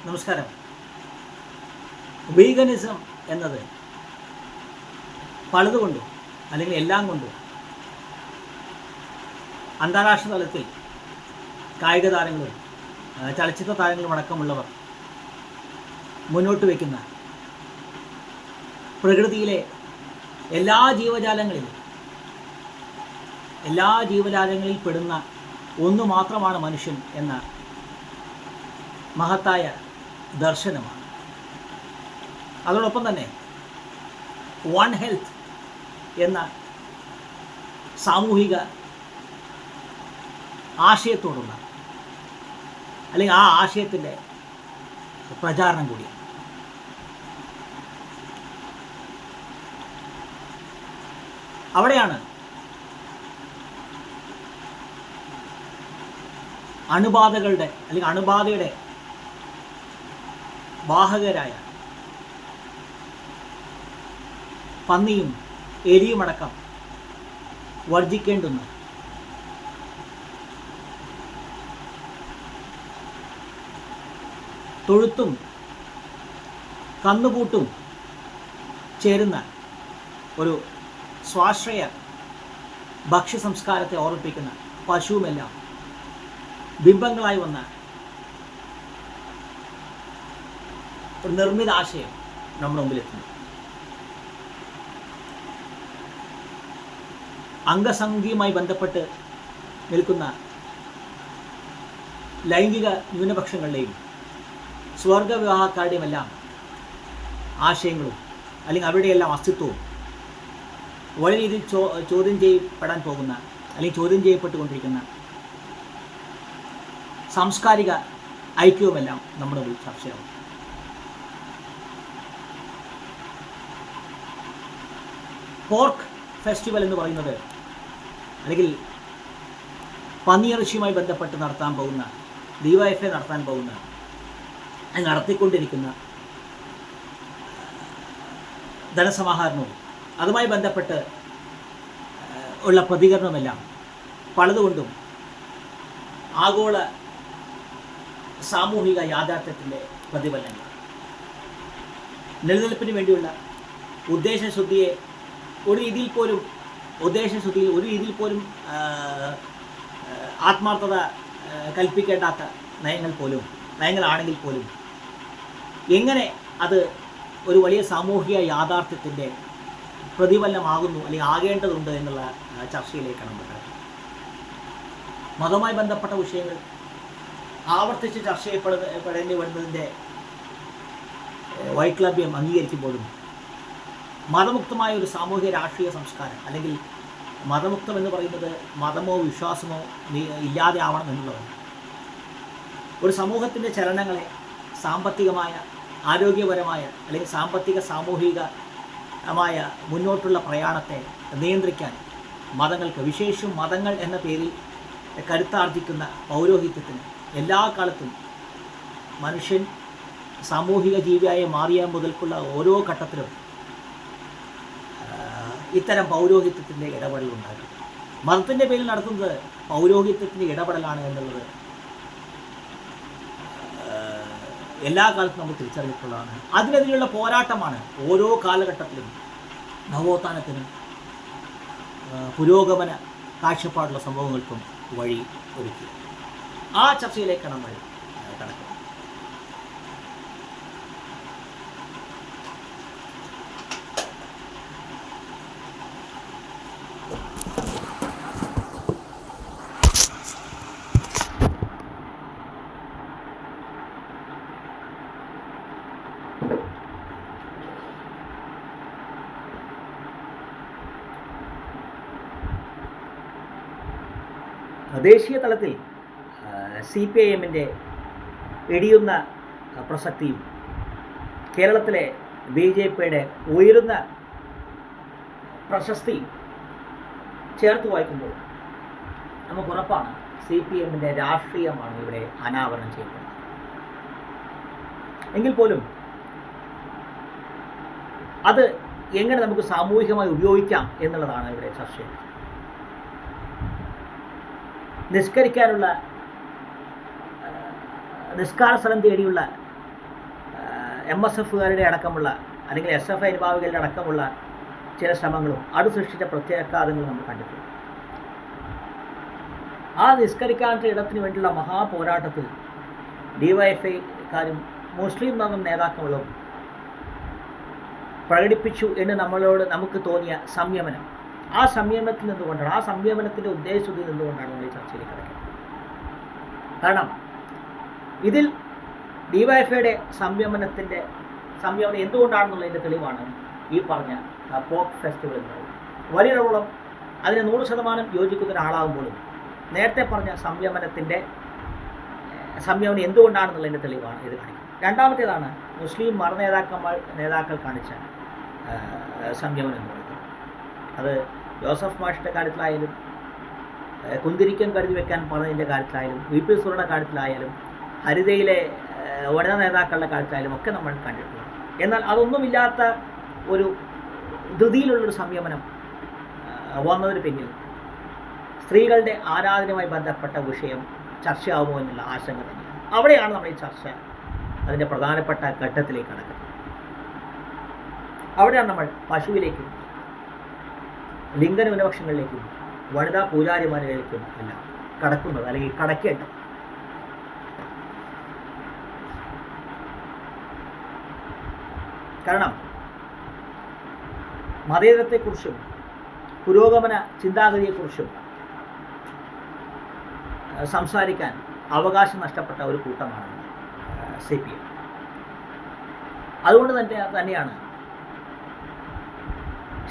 നമസ്കാരം. വീഗനിസം എന്നത് പലതുകൊണ്ടും അല്ലെങ്കിൽ എല്ലാം കൊണ്ടും അന്താരാഷ്ട്ര തലത്തിൽ കായിക താരങ്ങളും ചലച്ചിത്ര താരങ്ങളും അടക്കമുള്ളവർ മുന്നോട്ട് വയ്ക്കുന്ന പ്രകൃതിയിലെ എല്ലാ ജീവജാലങ്ങളിൽ പെടുന്ന ഒന്നു മാത്രമാണ് മനുഷ്യൻ എന്ന മഹത്തായ ദർശനമാണ്. അതോടൊപ്പം തന്നെ വൺ ഹെൽത്ത് എന്ന സാമൂഹിക ആശയത്തോടുള്ള അല്ലെങ്കിൽ ആ ആശയത്തിൻ്റെ പ്രചാരണം കൂടിയാണ്. അവിടെയാണ് അണുബാധകളുടെ അല്ലെങ്കിൽ അണുബാധയുടെ വാഹകരായ പന്നിയും എലിയുമടക്കം വർജിക്കേണ്ടുന്ന തൊഴുത്തും കന്നുകൂട്ടും ചേരുന്ന ഒരു സ്വാശ്രയ ഭക്ഷ്യ സംസ്കാരത്തെ ഓർമ്മിപ്പിക്കുന്ന പശുവുമെല്ലാം ബിംബങ്ങളായി വന്ന ഒരു നിർമ്മിത ആശയം നമ്മുടെ മുമ്പിലെത്തുന്നു. അംഗസംഖ്യയുമായി ബന്ധപ്പെട്ട് നിൽക്കുന്ന ലൈംഗിക ന്യൂനപക്ഷങ്ങളുടെയും സ്വർഗവിവാഹക്കാരുടെയും എല്ലാം ആശയങ്ങളും അല്ലെങ്കിൽ അവരുടെയെല്ലാം അസ്തിത്വവും വലിയ രീതിയിൽ ചോദ്യം ചെയ്യപ്പെടാൻ പോകുന്ന അല്ലെങ്കിൽ ചോദ്യം ചെയ്യപ്പെട്ടുകൊണ്ടിരിക്കുന്ന സാംസ്കാരിക ഐക്യവുമെല്ലാം നമ്മുടെ ഒരു ചർച്ചയാവും. പോർക്ക് ഫെസ്റ്റിവൽ എന്ന് പറയുന്നത് അല്ലെങ്കിൽ പന്നിയിറച്ചിയുമായി ബന്ധപ്പെട്ട് നടത്താൻ പോകുന്ന DYFI നടത്താൻ പോകുന്ന നടത്തിക്കൊണ്ടിരിക്കുന്ന ധനസമാഹരണവും അതുമായി ബന്ധപ്പെട്ട് ഉള്ള പ്രതികരണവുമെല്ലാം പലതുകൊണ്ടും ആഗോള സാമൂഹിക യാഥാർത്ഥ്യത്തിൻ്റെ പ്രതിഫലനങ്ങൾ. നിലനിൽപ്പിന് വേണ്ടിയുള്ള ഉദ്ദേശശുദ്ധിയെ ഒരു രീതിയിൽ പോലും ആത്മാർത്ഥത കൽപ്പിക്കേണ്ടാത്ത നയങ്ങളാണെങ്കിൽ പോലും എങ്ങനെ അത് ഒരു വലിയ സാമൂഹിക യാഥാർത്ഥ്യത്തിൻ്റെ പ്രതിഫലനമാകുന്നു അല്ലെങ്കിൽ ആകേണ്ടതുണ്ട് എന്നുള്ള ചർച്ചയിലേക്കാണ് നമ്മൾ കിടക്കുന്നത്. മതവുമായി ബന്ധപ്പെട്ട വിഷയങ്ങൾ ആവർത്തിച്ച് ചർച്ച ചെയ്യപ്പെടേണ്ടി വരുന്നതിൻ്റെ വൈക്ലഭ്യം അംഗീകരിക്കുമ്പോഴും മതമുക്തമായ ഒരു സാമൂഹിക രാഷ്ട്രീയ സംസ്കാരം അല്ലെങ്കിൽ മതമുക്തം എന്ന് പറയുന്നത് മതമോ വിശ്വാസമോ ഇല്ലാതെ ആവണം എന്നുള്ളതാണ്. ഒരു സമൂഹത്തിൻ്റെ ചലനങ്ങളെ സാമ്പത്തികമായ ആരോഗ്യപരമായ അല്ലെങ്കിൽ സാമൂഹികമായ മുന്നോട്ടുള്ള പ്രയാണത്തെ നിയന്ത്രിക്കാൻ മതങ്ങൾക്ക്, വിശേഷം മതങ്ങൾ എന്ന പേരിൽ കരുത്താർജിക്കുന്ന പൗരോഹിത്യത്തിന് എല്ലാ കാലത്തും മനുഷ്യൻ സാമൂഹിക ജീവിയായി മാറിയ മുതൽക്കുള്ള ഓരോ ഘട്ടത്തിലും ഇത്തരം പൗരോഹിത്യത്തിൻ്റെ ഇടപെടൽ ഉണ്ടാകും. മതത്തിൻ്റെ പേരിൽ നടത്തുന്നത് പൗരോഹിത്യത്തിൻ്റെ ഇടപെടലാണ് എന്നുള്ളത് എല്ലാ കാലത്തും നമ്മൾ തിരിച്ചറിഞ്ഞിട്ടുള്ളതാണ്. അതിനെതിരെയുള്ള പോരാട്ടമാണ് ഓരോ കാലഘട്ടത്തിലും നവോത്ഥാനത്തിനും പുരോഗമന കാഴ്ചപ്പാടുള്ള സംഭവങ്ങൾക്കും വഴി ഒരുക്കി. ആ ചർച്ചയിലേക്കാണ് നമ്മൾ കടക്കുന്നത്. ദേശീയ തലത്തിൽ CPIMൻ്റെ ഇടിയുന്ന പ്രസക്തിയും കേരളത്തിലെ BJPയുടെ ഉയരുന്ന പ്രശസ്തിയും ചേർത്ത് വായിക്കുമ്പോൾ നമുക്കുറപ്പാണ് CPIMൻ്റെ രാഷ്ട്രീയമാണ് ഇവിടെ അനാവരണം ചെയ്യപ്പെടുന്നത്. എങ്കിൽ പോലും അത് എങ്ങനെ നമുക്ക് സാമൂഹികമായി ഉപയോഗിക്കാം എന്നുള്ളതാണ് ഇവിടെ ചർച്ച ചെയ്യുന്നത്. നിസ്കരിക്കാനുള്ള നിസ്കാര സ്ഥലം തേടിയുള്ള MSFകാരുടെ അടക്കമുള്ള അല്ലെങ്കിൽ SF അനുഭാവികളുടെ അടക്കമുള്ള ചില ശ്രമങ്ങളും അത് സൃഷ്ടിച്ച പ്രത്യാഘാതങ്ങളും നമ്മൾ കണ്ടിട്ടുണ്ട്. ആ നിസ്കരിക്കാനുള്ള ഇടത്തിന് വേണ്ടിയുള്ള മഹാപോരാട്ടത്തിൽ DYFIക്കാരും മുസ്ലിം മതം നേതാക്കളും പ്രകടിപ്പിച്ചു എന്ന് നമുക്ക് തോന്നിയ സംയമനം, ആ സംയമനത്തിൽ നിന്നുകൊണ്ടാണ്, ആ സംയമനത്തിൻ്റെ ഉദ്ദേശത്തിൽ നിന്നുകൊണ്ടാണ് നമ്മൾ ഈ ചർച്ചയിലേക്ക് കിടക്കുന്നത്. കാരണം ഇതിൽ DYFIയുടെ സംയമനം എന്തുകൊണ്ടാണെന്നുള്ളതിൻ്റെ തെളിവാണ് ഈ പറഞ്ഞ പോക്ക് ഫെസ്റ്റിവൽ എന്ന് പറയുന്നത്. വലിയോളം അതിന് 100% യോജിക്കുന്ന ഒരാളാകുമ്പോഴും നേരത്തെ പറഞ്ഞ സംയമനം എന്തുകൊണ്ടാണെന്നുള്ളതിൻ്റെ തെളിവാണ് ഇത് കാണിക്കുന്നത്. രണ്ടാമത്തേതാണ് മുസ്ലിം മത നേതാക്കൾ കാണിച്ച സംയമനം എന്ന് പറയുന്നത്. അത് ജോസഫ് മാഷിൻ്റെ കാര്യത്തിലായാലും, കുന്തിരിക്കം കരുതി വെക്കാൻ പറഞ്ഞതിൻ്റെ കാര്യത്തിലായാലും, VP സുറയുടെ കാര്യത്തിലായാലും, ഹരിതയിലെ വനിതാ നേതാക്കളുടെ കാര്യത്തിലായാലും ഒക്കെ നമ്മൾ കണ്ടിട്ടുണ്ട്. എന്നാൽ അതൊന്നുമില്ലാത്ത ഒരു ധൃതിയിലുള്ളൊരു സംയമനം വന്നതിന് പിന്നിൽ സ്ത്രീകളുടെ ആരാധനയുമായി ബന്ധപ്പെട്ട വിഷയം ചർച്ചയാവുമോ എന്നുള്ള ആശങ്ക തന്നെയാണ്. അവിടെയാണ് നമ്മൾ ഈ ചർച്ച അതിൻ്റെ പ്രധാനപ്പെട്ട ഘട്ടത്തിലേക്ക് കടക്കുന്നത്. അവിടെയാണ് നമ്മൾ പശുവിലേക്കും ലിംഗ ന്യൂനപക്ഷങ്ങളിലേക്കും വനിതാ പൂജാരിമാരിലേക്കും എല്ലാം കടക്കുന്നത്, അല്ലെങ്കിൽ കടക്കേണ്ടത്. കാരണം മതേതരത്തെക്കുറിച്ചും പുരോഗമന ചിന്താഗതിയെക്കുറിച്ചും സംസാരിക്കാൻ അവകാശം നഷ്ടപ്പെട്ട ഒരു കൂട്ടമാണ് CPM. അതുകൊണ്ട് തന്നെയാണ്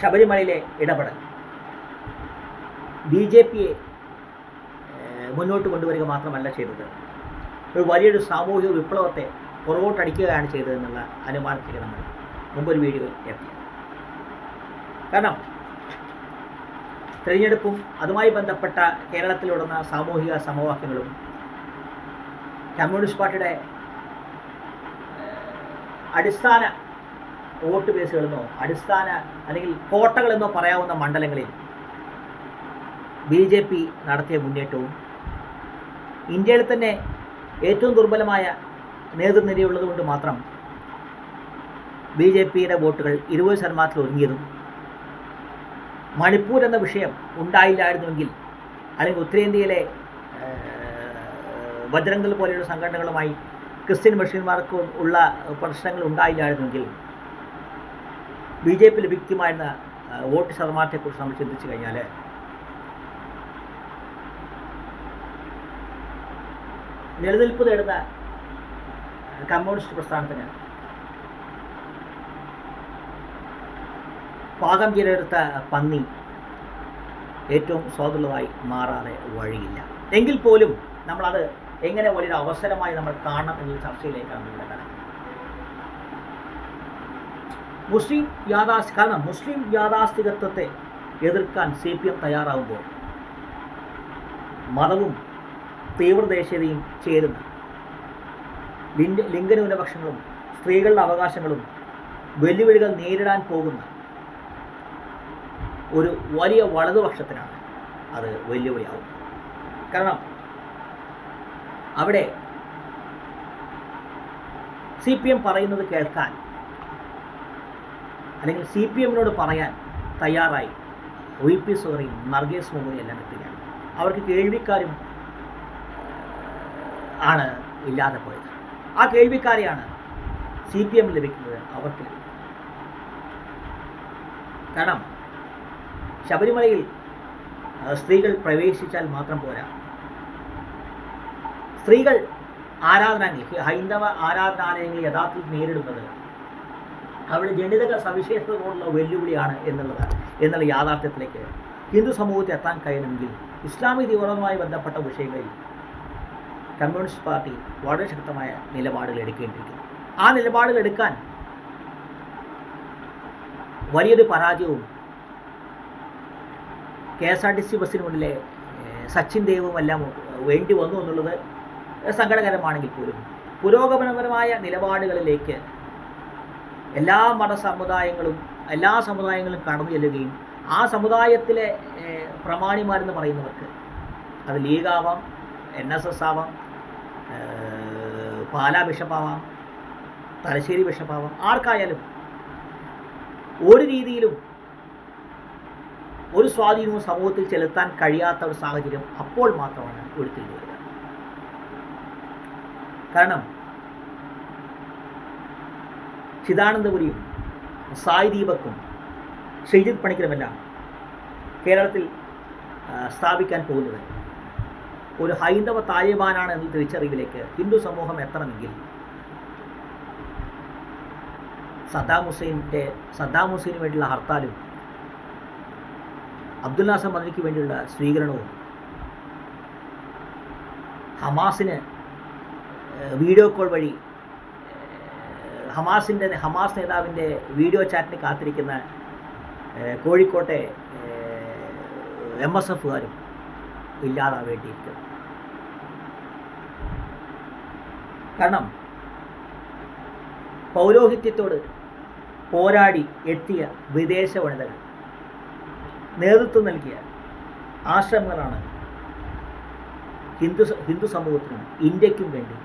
ശബരിമലയിലെ ഇടപെടൽ BJPയെ മുന്നോട്ട് കൊണ്ടുവരിക മാത്രമല്ല ചെയ്തത്, ഒരു വലിയൊരു സാമൂഹിക വിപ്ലവത്തെ പുറകോട്ടടിക്കുകയാണ് ചെയ്തതെന്നുള്ള അനുമാനത്തിലേക്ക് നമ്മൾ മുമ്പൊരു വീഡിയോയിൽ എത്തി. കാരണം തിരഞ്ഞെടുപ്പും അതുമായി ബന്ധപ്പെട്ട കേരളത്തിലുടന്ന സാമൂഹിക സമവാക്യങ്ങളും കമ്മ്യൂണിസ്റ്റ് പാർട്ടിയുടെ അടിസ്ഥാന വോട്ട് ബേസുകളെന്നോ അല്ലെങ്കിൽ കോട്ടകളെന്നോ പറയാവുന്ന മണ്ഡലങ്ങളിൽ BJP നടത്തിയ മുന്നേറ്റവും ഇന്ത്യയിൽ തന്നെ ഏറ്റവും ദുർബലമായ നേതൃനിരയുള്ളത് കൊണ്ട് മാത്രം BJPയുടെ വോട്ടുകൾ 20% ഒതുങ്ങിയതും, മണിപ്പൂർ എന്ന വിഷയം ഉണ്ടായില്ലായിരുന്നുവെങ്കിൽ, അല്ലെങ്കിൽ ഉത്തരേന്ത്യയിലെ ബജ്രംഗൽ പോലെയുള്ള സംഘടനകളുമായി ക്രിസ്ത്യൻ മിഷന്മാർക്ക് ഉള്ള പ്രശ്നങ്ങൾ ഉണ്ടായില്ലായിരുന്നെങ്കിൽ BJP ലഭിക്കുമായിരുന്ന വോട്ട് ശതമാനത്തെക്കുറിച്ച് നമ്മൾ ചിന്തിച്ചു കഴിഞ്ഞാൽ നിലനിൽപ്പ് നേടുന്ന കമ്മ്യൂണിസ്റ്റ് പ്രസ്ഥാനത്തിന് പാകം ചെയ്തെടുത്ത പന്നി ഏറ്റവും സ്വാദുള്ളതായി മാറാതെ വഴിയില്ല. എങ്കിൽ പോലും നമ്മളത് എങ്ങനെ വലിയൊരു അവസരമായി നമ്മൾ കാണണം എന്നൊരു ചർച്ചയിലേക്കാണ് ഇവിടെ കടക്കുന്നത്. കാരണം മുസ്ലിം യാഥാസ്ഥികത്വത്തെ എതിർക്കാൻ CPM തയ്യാറാവുമ്പോൾ മതവും തീവ്രദേശീയതയും ചേരുന്ന ലിംഗന്യൂനപക്ഷങ്ങളും സ്ത്രീകളുടെ അവകാശങ്ങളും വെല്ലുവിളികൾ നേരിടാൻ പോകുന്ന ഒരു വലിയ വലതുപക്ഷത്തിനാണ് അത് വെല്ലുവിളിയാവും. കാരണം അവിടെ CPM പറയുന്നത് കേൾക്കാൻ, അല്ലെങ്കിൽ CPMനോട് പറയാൻ തയ്യാറായി VP സുഹറയും നർഗീസ് മുഹമ്മദും എല്ലാം എത്തുകയാണ്. അവർക്ക് കേൾവിക്കാരും ആണ് ഇല്ലാതെ പോയത്. ആ കേൾവിക്കാരെയാണ് CPM ലഭിക്കുന്നത്, അവർക്ക് ലഭിക്കുന്നത്. കാരണം ശബരിമലയിൽ സ്ത്രീകൾ പ്രവേശിച്ചാൽ മാത്രം പോരാ, സ്ത്രീകൾ ഹൈന്ദവ ആരാധനാലയങ്ങൾ യഥാർത്ഥത്തിൽ നേരിടുന്നത് അവിടെ ജനിതക സവിശേഷതകളുള്ള വെല്ലുവിളിയാണ് എന്നുള്ള യാഥാർത്ഥ്യത്തിലേക്ക് ഹിന്ദു സമൂഹത്തെ എത്താൻ കഴിയണമെങ്കിൽ ഇസ്ലാമിക തീവ്രവാദവുമായി ബന്ധപ്പെട്ട വിഷയങ്ങളിൽ കമ്മ്യൂണിസ്റ്റ് പാർട്ടി വളരെ ശക്തമായ നിലപാടുകൾ എടുക്കേണ്ടിയിരിക്കുന്നു. ആ നിലപാടുകൾ എടുക്കാൻ വലിയൊരു പരാജയവും KSRTC ബസ്സിന് മുന്നിലെ സച്ചിൻ ദേവും എല്ലാം വേണ്ടി വന്നു എന്നുള്ളത് സങ്കടകരമാണെങ്കിൽ പോലും പുരോഗമനപരമായ നിലപാടുകളിലേക്ക് എല്ലാ എല്ലാ സമുദായങ്ങളും കടന്നു ചെല്ലുകയും ആ സമുദായത്തിലെ പ്രമാണിമാരെന്ന് പറയുന്നവർക്ക്, അത് ലീഗാവാം, NSS ആവാം, പാലാ ബിഷപ്പാവാം, തലശ്ശേരി ബിഷപ്പാവാം, ആർക്കായാലും ഒരു രീതിയിലും ഒരു സ്വാധീനവും സമൂഹത്തിൽ ചെലുത്താൻ കഴിയാത്ത ഒരു സാഹചര്യം അപ്പോൾ മാത്രമാണ് ഉരുത്തിരിഞ്ഞു വരിക. കാരണം ചിദാനന്ദപുരിയും സായി ദീപക്കും ശ്രീജിത്ത് പണിക്കരുമെല്ലാം കേരളത്തിൽ സ്ഥാപിക്കാൻ പോകുന്നത് ഒരു ഹൈന്ദവ താലിബാനാണ് എന്ന തിരിച്ചറിവിലേക്ക് ഹിന്ദു സമൂഹം എത്തണമെങ്കിൽ സദ്ദാം ഹുസൈന് വേണ്ടിയുള്ള ഹർത്താലും അബ്ദുൽ നാസർ മദനിക്ക് വേണ്ടിയുള്ള സ്വീകരണവും ഹമാസിന് വീഡിയോ കോൾ വഴി ഹമാസ് നേതാവിൻ്റെ വീഡിയോ ചാറ്റിന് കാത്തിരിക്കുന്ന കോഴിക്കോട്ടെ MSFകാരും ഇല്ലാതാവേണ്ടിയിരിക്കുന്നു. കാരണം പൗരോഹിത്യത്തോട് പോരാടി എത്തിയ വിദേശ വനിതകൾ നേതൃത്വം നൽകിയ ആശ്രമങ്ങളാണ് ഹിന്ദു സമൂഹത്തിനും ഇന്ത്യക്കും വേണ്ടി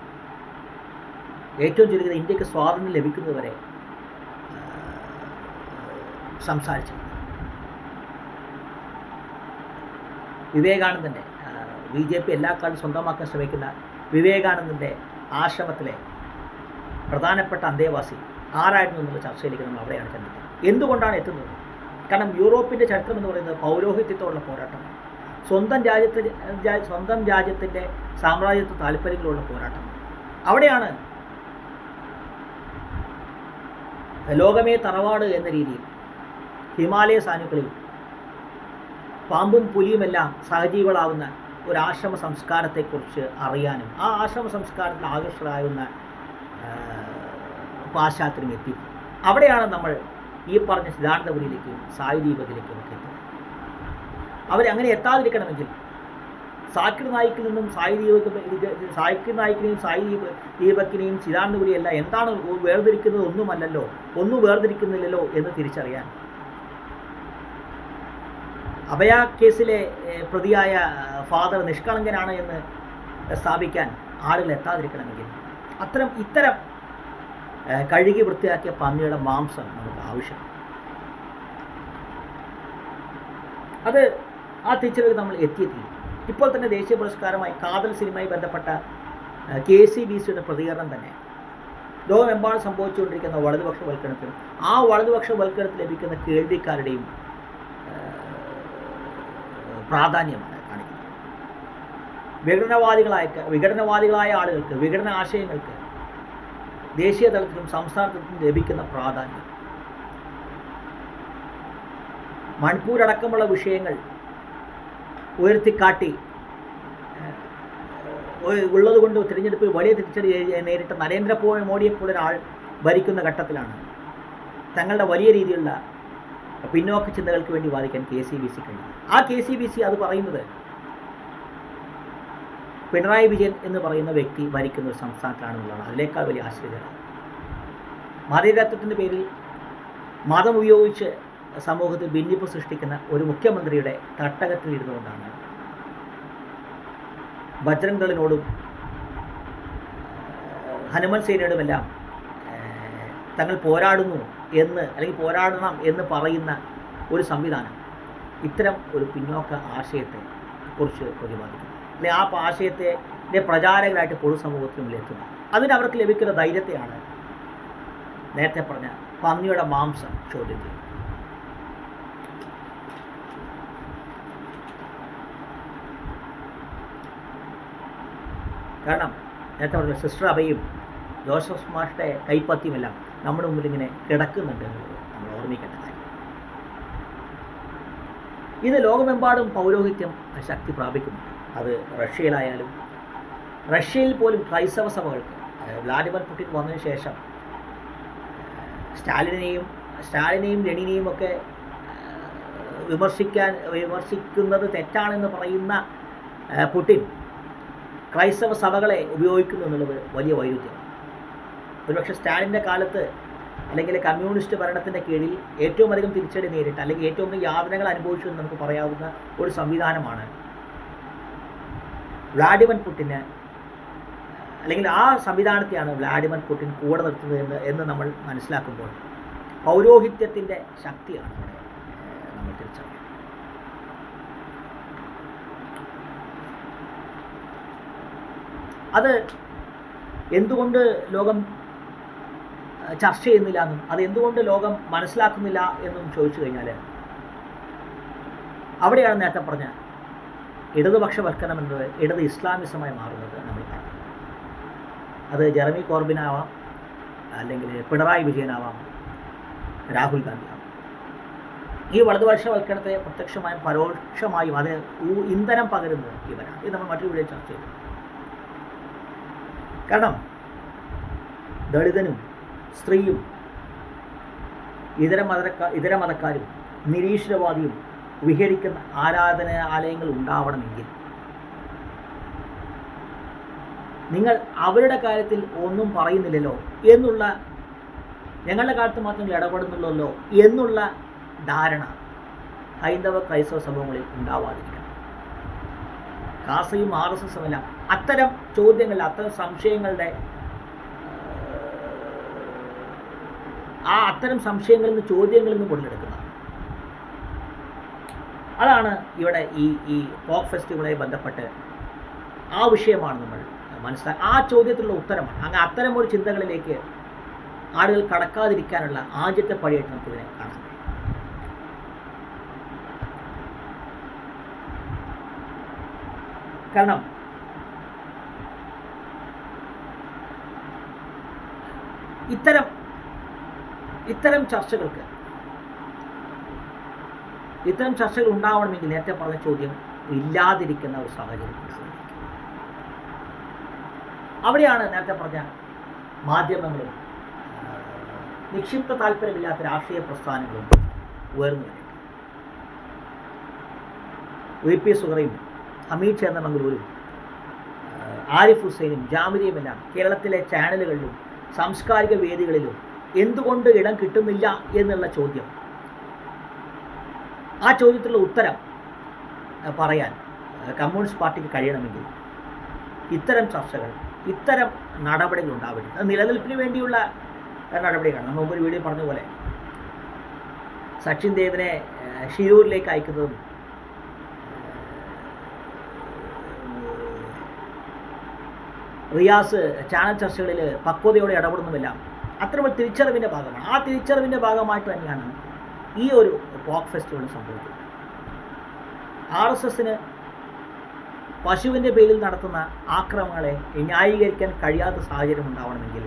ഏറ്റവും ചുരുങ്ങിയത് ഇന്ത്യക്ക് സ്വാതന്ത്ര്യം ലഭിക്കുന്നതുവരെ സംസാരിച്ചത്. വിവേകാനന്ദൻ്റെ BJP എല്ലാ കാലത്തും സ്വന്തമാക്കാൻ ശ്രമിക്കുന്ന വിവേകാനന്ദൻ്റെ ആശ്രമത്തിലെ പ്രധാനപ്പെട്ട അന്തേവാസി ആരായിരുന്നു എന്നുള്ള ചർച്ചയിലേക്ക് നമ്മൾ അവിടെയാണ് ചെന്നത്. എന്തുകൊണ്ടാണ് എത്തുന്നത്? കാരണം യൂറോപ്പിൻ്റെ ചരിത്രം എന്ന് പറയുന്നത് പൗരോഹിത്യത്തോടുള്ള പോരാട്ടമാണ്. സ്വന്തം രാജ്യത്തിൻ്റെ സാമ്രാജ്യത്വ താല്പര്യങ്ങളുള്ള പോരാട്ടമാണ്. അവിടെയാണ് ലോകമേ തറവാട് എന്ന രീതിയിൽ ഹിമാലയ സാനുക്കളിൽ പാമ്പും പുലിയുമെല്ലാം സഹജീവികളാവുന്ന ഒരു ആശ്രമ സംസ്കാരത്തെക്കുറിച്ച് അറിയാനും ആ ആശ്രമ സംസ്കാരത്തിൽ ആകർഷകരാകുന്ന പാശ്ചാത്യരും എത്തി. അവിടെയാണ് നമ്മൾ ഈ പറഞ്ഞ സിദ്ധാന്തപുരിയിലേക്കും സായി ദീപത്തിലേക്കും ഒക്കെ എത്തുന്നത്. അവരങ്ങനെ എത്താതിരിക്കണമെങ്കിൽ സാക്കിർ നായിക്കിൽ നിന്നും സാക്കിർ നായിക്കിനെയും സായി ദീപക്കിനെയും സിദ്ധാന്തപുരിയല്ല എന്താണ് വേർതിരിക്കുന്നത് ഒന്നും വേർതിരിക്കുന്നില്ലല്ലോ എന്ന് തിരിച്ചറിയാൻ അഭയ കേസിലെ പ്രതിയായ ഫാദർ നിഷ്കളങ്കനാണ് എന്ന് സ്ഥാപിക്കാൻ ആളുകൾ എത്താതിരിക്കണമെങ്കിൽ ഇത്തരം കഴുകി വൃത്തിയാക്കിയ പന്നിയുടെ മാംസം നമുക്ക് ആവശ്യമാണ്. അത് ആ തിരിച്ചറിവ് നമ്മൾ എത്തിയെത്തി. ഇപ്പോൾ തന്നെ ദേശീയ പുരസ്കാരമായി കാതൽ സിനിമയുമായി ബന്ധപ്പെട്ട KCBCയുടെ പ്രതികരണം തന്നെ ലോകമെമ്പാടും സംഭവിച്ചുകൊണ്ടിരിക്കുന്ന വലതുപക്ഷവൽക്കരണത്തിനും ആ വലതുപക്ഷവൽക്കരണത്തിൽ ലഭിക്കുന്ന കേൾവിക്കാരുടെയും പ്രാധാന്യമാണ് കാണിക്കുന്നത്. വിഘടനവാദികളായ ആളുകൾക്ക് വിഘടന ആശയങ്ങൾക്ക് ദേശീയ തലത്തിലും സംസ്ഥാന തലത്തിലും ലഭിക്കുന്ന പ്രാധാന്യം, മണിപ്പൂരടക്കമുള്ള വിഷയങ്ങൾ ഉയർത്തിക്കാട്ടി ഉള്ളതുകൊണ്ട് തിരഞ്ഞെടുപ്പിൽ വലിയ തിരിച്ചടി നേരിട്ട നരേന്ദ്രമോദിയെപ്പോലൊരാൾ ഭരിക്കുന്ന ഘട്ടത്തിലാണ് തങ്ങളുടെ വലിയ രീതിയിലുള്ള പിന്നോക്ക ചിന്തകൾക്ക് വേണ്ടി വാദിക്കാൻ KCBC കഴിയും. ആ KCBC അത് പറയുന്നത് പിണറായി വിജയൻ എന്ന് പറയുന്ന വ്യക്തി ഭരിക്കുന്ന ഒരു സംസ്ഥാനത്താണെന്നുള്ളതാണ്. അതിനേക്കാൾ വലിയ ആശ്ചര്യമാണ്. മതേതരത്വത്തിൻ്റെ പേരിൽ മതം ഉപയോഗിച്ച് സമൂഹത്തിൽ ഭിന്നിപ്പ് സൃഷ്ടിക്കുന്ന ഒരു മുഖ്യമന്ത്രിയുടെ തട്ടകത്തിൽ ഇരുന്നുകൊണ്ടാണ് ബജ്രംഗ് ദളിനോടും ഹനുമൻ സേനയോടുമെല്ലാം തങ്ങൾ പോരാടുന്നു എന്ന് അല്ലെങ്കിൽ പോരാടണം എന്ന് പറയുന്ന ഒരു സംവിധാനം ഇത്തരം ഒരു പിന്നോക്ക ആശയത്തെ കുറിച്ച് പ്രതിപാദിക്കുന്നു. അല്ലെങ്കിൽ ആ ആശയത്തിൻ്റെ പ്രചാരകരായിട്ട് പൊതുസമൂഹത്തിന് മുന്നിൽ എത്തുന്നു. അതിന് അവർക്ക് ലഭിക്കുന്ന ധൈര്യത്തെയാണ് നേരത്തെ പറഞ്ഞ പന്നിയുടെ മാംസം ചോദ്യം ചെയ്യുന്നത്. കാരണം നേരത്തെ പറഞ്ഞ സിസ്റ്റർ അഭയും ജോസഫ് മാഷ്ടെ കൈപ്പത്തിയുമെല്ലാം നമ്മുടെ മുമ്പിൽ ഇങ്ങനെ കിടക്കുന്നുണ്ട് എന്നുള്ളത് നമ്മൾ ഓർമ്മിക്കേണ്ട കാര്യം. ഇത് ലോകമെമ്പാടും പൗരോഹിത്യം ശക്തി പ്രാപിക്കുന്നുണ്ട്. അത് റഷ്യയിലായാലും റഷ്യയിൽ പോലും ക്രൈസ്തവ സഭകൾക്ക് വ്ളാഡിമിർ പുടിൻ വന്നതിന് ശേഷം സ്റ്റാലിനെയും ലെനിനെയും ഒക്കെ വിമർശിക്കുന്നത് തെറ്റാണെന്ന് പറയുന്ന പുടിൻ ക്രൈസ്തവ സഭകളെ ഉപയോഗിക്കുന്നു എന്നുള്ളത് വലിയ വൈരുദ്ധ്യമാണ്. ഒരുപക്ഷെ സ്റ്റാലിൻ്റെ കാലത്ത് അല്ലെങ്കിൽ കമ്മ്യൂണിസ്റ്റ് ഭരണത്തിൻ്റെ കീഴിൽ ഏറ്റവും അധികം തിരിച്ചടി നേരിട്ട അല്ലെങ്കിൽ ഏറ്റവും അധികം യാതനകൾ അനുഭവിച്ചു എന്ന് നമുക്ക് പറയാവുന്ന ഒരു സംവിധാനമാണ് വ്ളാഡിമിർ പുടിന് അല്ലെങ്കിൽ ആ സംവിധാനത്തെയാണ് വ്ളാഡിമിർ പുടിൻ കൂടെ നിർത്തുന്നത് എന്ന് നമ്മൾ മനസ്സിലാക്കുമ്പോൾ പൗരോഹിത്യത്തിൻ്റെ ശക്തിയാണ് അവിടെ നമ്മൾ തിരിച്ചറിയുന്നത്. അത് എന്തുകൊണ്ട് ലോകം ചർച്ച ചെയ്യുന്നില്ല എന്നും അത് എന്തുകൊണ്ട് ലോകം മനസ്സിലാക്കുന്നില്ല എന്നും ചോദിച്ചു കഴിഞ്ഞാൽ അവിടെയാണ് നേരത്തെ പറഞ്ഞ ഇടതുപക്ഷവൽക്കരണം എന്നത് ഇടത് ഇസ്ലാമിസമായി മാറുന്നത് നമ്മൾ കാണും. അത് ജെറമി കോർബിനാവാം, അല്ലെങ്കിൽ പിണറായി വിജയനാവാം, രാഹുൽ ഗാന്ധിയാവാം. ഈ വലതുപക്ഷവൽക്കരണത്തെ പ്രത്യക്ഷമായും പരോക്ഷമായും അത് ഇന്ധനം പകരുന്നത് ഇവരാണ്. ഇത് നമ്മൾ മറ്റൊരു വീഡിയോ ചർച്ച ചെയ്തു. കാരണം ദളിതനും സ്ത്രീയും ഇതര മതക്കാരും നിരീശ്വരവാദിയും വിഹരിക്കുന്ന ആരാധനാലയങ്ങൾ ഉണ്ടാവണമെങ്കിൽ നിങ്ങൾ അവരുടെ കാര്യത്തിൽ ഒന്നും പറയുന്നില്ലല്ലോ എന്നുള്ള, ഞങ്ങളുടെ കാര്യത്തിൽ മാത്രം ഇടപെടുന്നുള്ളല്ലോ എന്നുള്ള ധാരണ ഹൈന്ദവ ക്രൈസ്തവ സമൂഹങ്ങളിൽ ഉണ്ടാവാതിരിക്കണം. കാസയും RSSും എല്ലാം അത്തരം ചോദ്യങ്ങളിൽ, അത്തരം സംശയങ്ങളുടെ അത്തരം സംശയങ്ങളിൽ നിന്ന്, ചോദ്യങ്ങളിൽ നിന്ന് കൊണ്ടെടുക്കുന്നത്. അതാണ് ഇവിടെ ഈ പോപ്പ് ഫെസ്റ്റിവലുമായി ബന്ധപ്പെട്ട് ആ വിഷയമാണ് നമ്മൾ മനസ്സിലാക്കുക. ആ ചോദ്യത്തിലുള്ള ഉത്തരമാണ്. അങ്ങനെ അത്തരം ഒരു ചിന്തകളിലേക്ക് ആളുകൾ കടക്കാതിരിക്കാനുള്ള ആദ്യത്തെ പടിയായിട്ട് നമുക്കിതിനെ കാണാം. കാരണം ഇത്തരം ചർച്ചകൾ ഉണ്ടാവണമെങ്കിൽ നേരത്തെ പറഞ്ഞ ചോദ്യം ഇല്ലാതിരിക്കുന്ന ഒരു സാഹചര്യം ഉണ്ടാകും. അവിടെയാണ് നേരത്തെ പറഞ്ഞ മാധ്യമങ്ങളും നിക്ഷിപ്ത താല്പര്യമില്ലാത്ത രാഷ്ട്രീയ പ്രസ്ഥാനങ്ങളും ഉയർന്നു വരുന്നത്. VP സുഹറയും ഹമീദ് ചേന്നമംഗലൂരും ആരിഫ് ഹുസൈനും ജാമിരിയുമെല്ലാം കേരളത്തിലെ ചാനലുകളിലും സാംസ്കാരിക വേദികളിലും എന്തുകൊണ്ട് ഇടം കിട്ടുന്നില്ല എന്നുള്ള ചോദ്യം, ആ ചോദ്യത്തിലുള്ള ഉത്തരം പറയാൻ കമ്മ്യൂണിസ്റ്റ് പാർട്ടിക്ക് കഴിയണമെങ്കിൽ ഇത്തരം ചർച്ചകൾ, ഇത്തരം നടപടികൾ ഉണ്ടാവേണ്ടത്. അത് നിലനിൽപ്പിന് വേണ്ടിയുള്ള നടപടികളാണ്. നമ്മൾ മുമ്പ് ഒരു വീഡിയോ പറഞ്ഞ പോലെ സച്ചിൻ ദേവിനെ ഷിരൂരിലേക്ക് അയക്കുന്നതും റിയാസ് ചാനൽ ചർച്ചകളിൽ പക്വതയോടെ ഇടപെടുന്നതെല്ലാം അത്തരമൊരു തിരിച്ചറിവിൻ്റെ ഭാഗമാണ്. ആ തിരിച്ചറിവിൻ്റെ ഭാഗമായിട്ട് തന്നെയാണ് ഈ ഒരു പോപ്പ് ഫെസ്റ്റിവൽ സംഭവിക്കുന്നത്. RSSന് പശുവിൻ്റെ പേരിൽ നടത്തുന്ന ആക്രമണങ്ങളെ ന്യായീകരിക്കാൻ കഴിയാത്ത സാഹചര്യം ഉണ്ടാവണമെങ്കിൽ